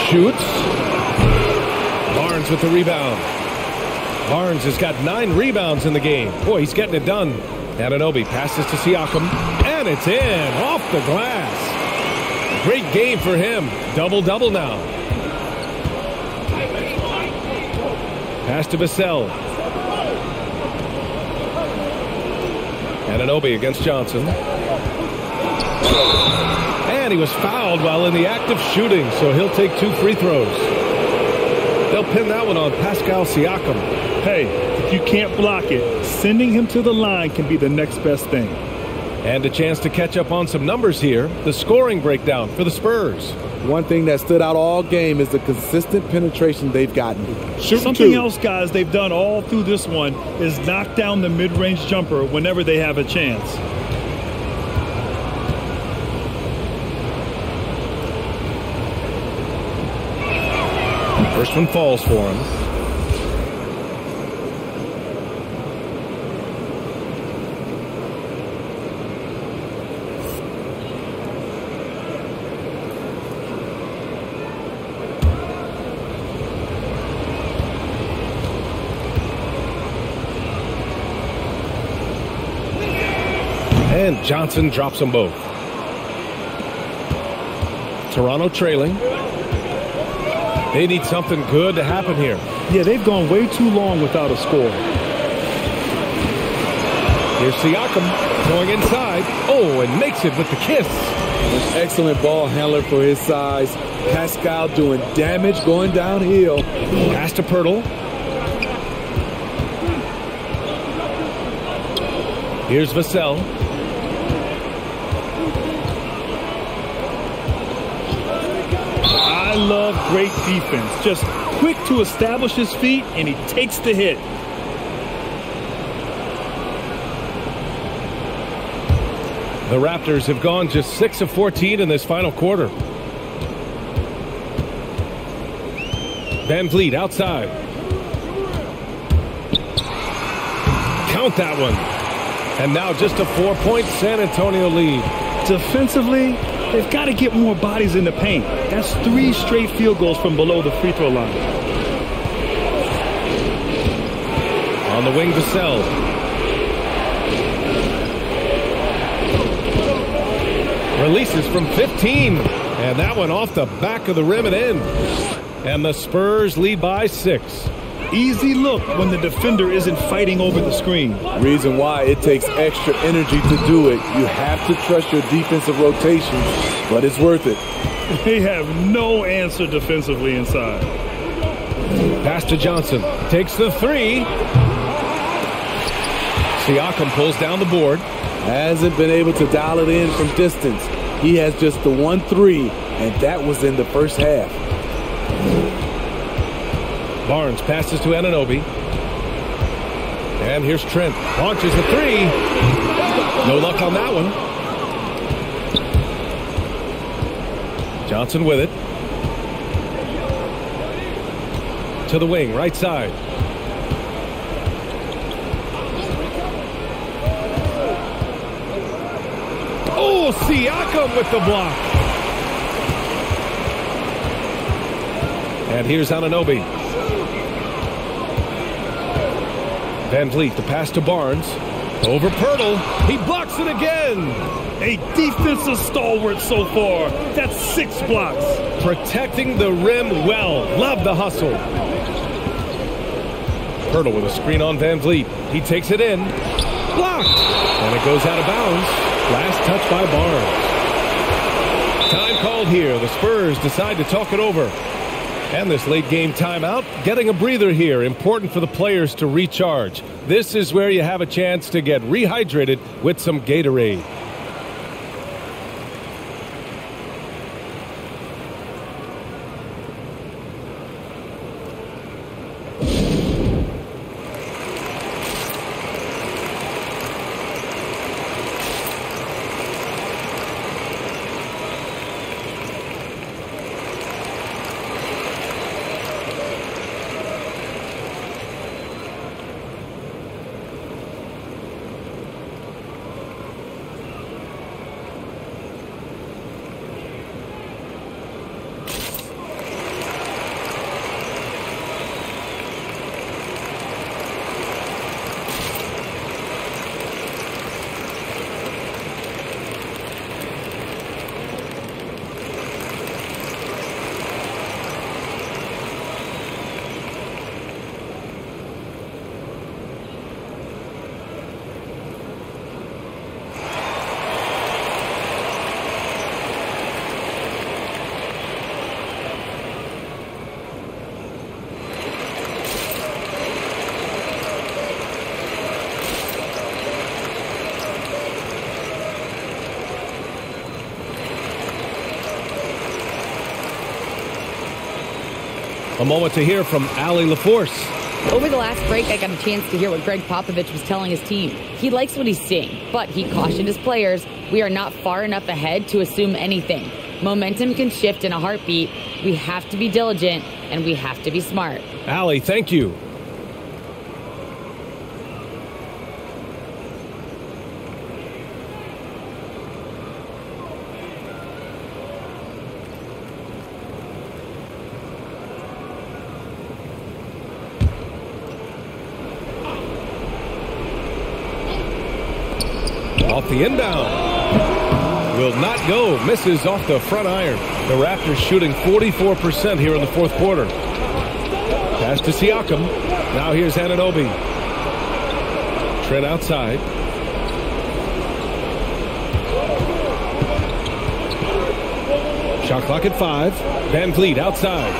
Shoots. Barnes with the rebound. Barnes has got 9 rebounds in the game. Boy, he's getting it done. Anunoby passes to Siakam. And it's in. Off the glass. Great game for him. Double-double now. Pass to Vassell. Anunoby against Johnson. And he was fouled while in the act of shooting, so he'll take 2 free throws. They'll pin that one on Pascal Siakam. Hey, if you can't block it, sending him to the line can be the next best thing. And a chance to catch up on some numbers here. The scoring breakdown for the Spurs. One thing that stood out all game is the consistent penetration they've gotten. Something else, guys, they've done all through this one is knock down the mid-range jumper whenever they have a chance. First one falls for him. And Johnson drops them both. Toronto trailing. They need something good to happen here. Yeah, they've gone way too long without a score. Here's Siakam going inside. Oh, and makes it with the kiss. An excellent ball handler for his size. Pascal doing damage going downhill. Pass to Pirtle. Here's Vassell. I love great defense. Just quick to establish his feet, and he takes the hit. The Raptors have gone just 6 of 14 in this final quarter. Van Vliet outside. Count that one. And now just a 4-point San Antonio lead. Defensively, they've got to get more bodies in the paint. That's 3 straight field goals from below the free throw line. On the wing, Vassell. Releases from 15. And that one off the back of the rim and in. And the Spurs lead by 6. Easy look when the defender isn't fighting over the screen. Reason why it takes extra energy to do it. You have to trust your defensive rotations, but it's worth it. They have no answer defensively inside. Pass to Johnson. Takes the 3. Siakam pulls down the board. Hasn't been able to dial it in from distance. He has just the 1-3, and that was in the first half. Barnes passes to Anunoby. And here's Trent. Launches the 3. No luck on that one. Johnson with it. To the wing, right side. Oh, Siakam with the block. And here's Anunoby. Van Vliet, the pass to Barnes. Over Pirtle. He blocks it again. A defensive stalwart so far. That's 6 blocks. Protecting the rim well. Love the hustle. Pirtle with a screen on Van Vliet. He takes it in. Blocked. And it goes out of bounds. Last touch by Barnes. Time called here. The Spurs decide to talk it over. And this late game timeout, getting a breather here. Important for the players to recharge. This is where you have a chance to get rehydrated with some Gatorade. A moment to hear from Allie LaForce. Over the last break, I got a chance to hear what Greg Popovich was telling his team. He likes what he's seeing, but he cautioned his players, we are not far enough ahead to assume anything. Momentum can shift in a heartbeat. We have to be diligent, and we have to be smart. Allie, thank you. Off the inbound. Will not go. Misses off the front iron. The Raptors shooting 44% here in the fourth quarter. Pass to Siakam. Now here's Anunoby. Trent outside. Shot clock at 5. Van Vliet outside.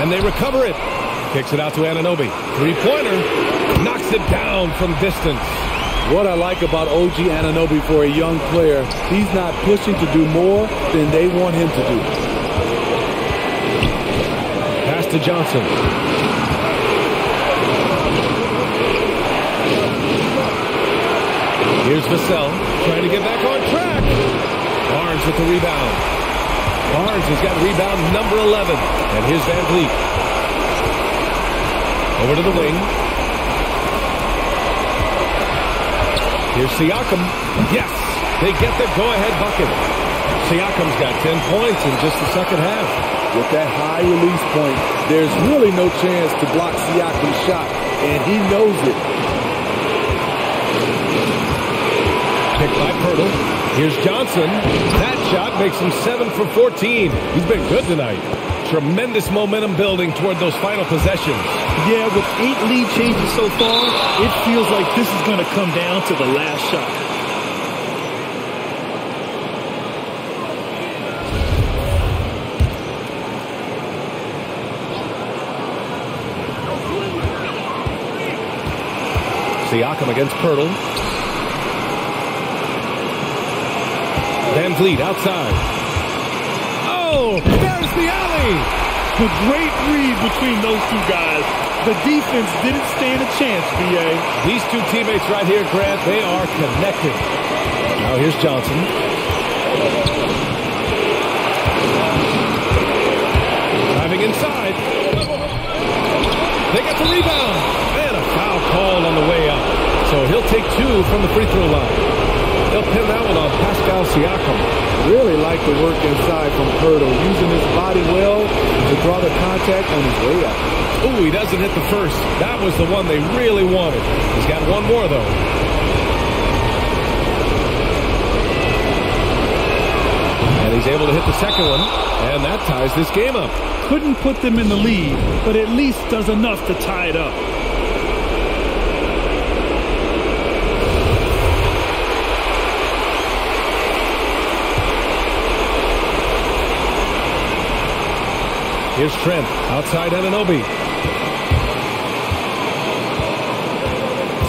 And they recover it. Kicks it out to Anunoby. Three-pointer. Knocks it down from distance. What I like about OG Anunoby for a young player, he's not pushing to do more than they want him to do. Pass to Johnson. Here's Vassell trying to get back on track. Barnes with the rebound. Barnes has got rebound number 11. And here's Van Vliet. Over to the wing. Here's Siakam. Yes, they get the go-ahead bucket. Siakam's got 10 points in just the second half. With that high release point, there's really no chance to block Siakam's shot, and he knows it. Picked by Pirtle. Here's Johnson. That shot makes him 7 for 14. He's been good tonight. Tremendous momentum building toward those final possessions. Yeah, with 8 lead changes so far, it feels like this is going to come down to the last shot. Siakam against Pirtle. Van Vliet outside. Oh, there's the alley. A great read between those two guys. The defense didn't stand a chance, B.A. These two teammates right here, Grant, they are connected. Now here's Johnson. Driving inside. They get the rebound. And a foul called on the way up. So he'll take 2 from the free throw line. They'll pin that one on Pascal Siakam. Really like the work inside from Pirtle, using his body well to draw the contact on his way up. Oh, he doesn't hit the first. That was the one they really wanted. He's got one more, though. And he's able to hit the second one, and that ties this game up. Couldn't put them in the lead, but at least does enough to tie it up. Here's Trent outside Anunoby.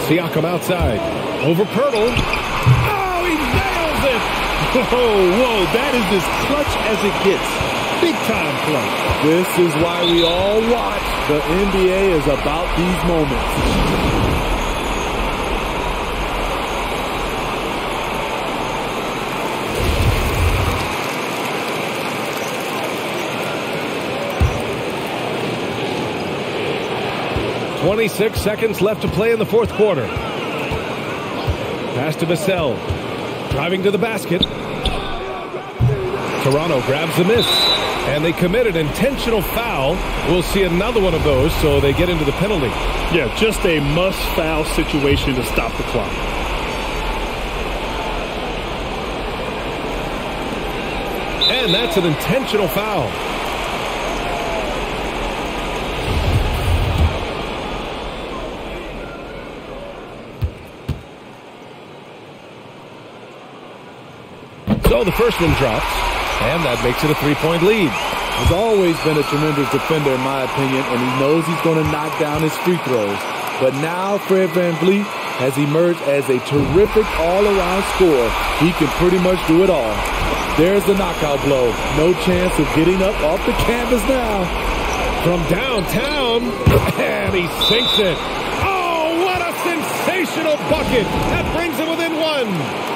Siakam outside. Over Pirtle. Oh, he nails it! Whoa, that is as clutch as it gets. Big time clutch. This is why we all watch. The NBA is about these moments. 26 seconds left to play in the fourth quarter. Pass to Vassell. Driving to the basket. Toronto grabs the miss. And they commit an intentional foul. We'll see another one of those, so they get into the penalty. Yeah, just a must-foul situation to stop the clock. And that's an intentional foul. So the first one drops, and that makes it a 3-point lead. Has always been a tremendous defender, in my opinion, and he knows he's going to knock down his free throws. But now Fred VanVleet has emerged as a terrific all-around scorer. He can pretty much do it all. There's the knockout blow. No chance of getting up off the canvas now. From downtown, and he sinks it. Oh, what a sensational bucket. That brings him within one.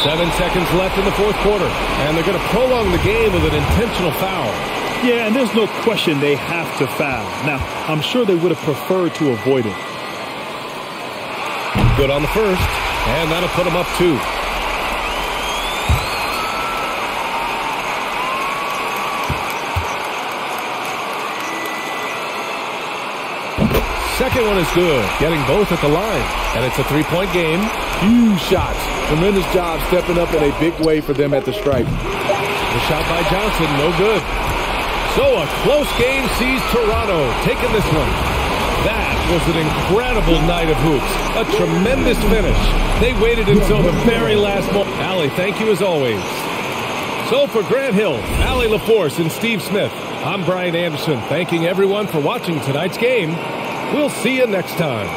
Seven seconds left in the fourth quarter, and they're going to prolong the game with an intentional foul. Yeah, and there's no question they have to foul. Now, I'm sure they would have preferred to avoid it. Good on the first, and that'll put him up 2. Second one is good, getting both at the line, and it's a 3-point game. Huge shots. Tremendous job stepping up in a big way for them at the stripe. The shot by Johnson, no good. So a close game sees Toronto taking this one. That was an incredible night of hoops. A tremendous finish. They waited until the very last moment. Allie, thank you as always. So for Grant Hill, Allie LaForce, and Steve Smith, I'm Brian Anderson, thanking everyone for watching tonight's game. We'll see you next time.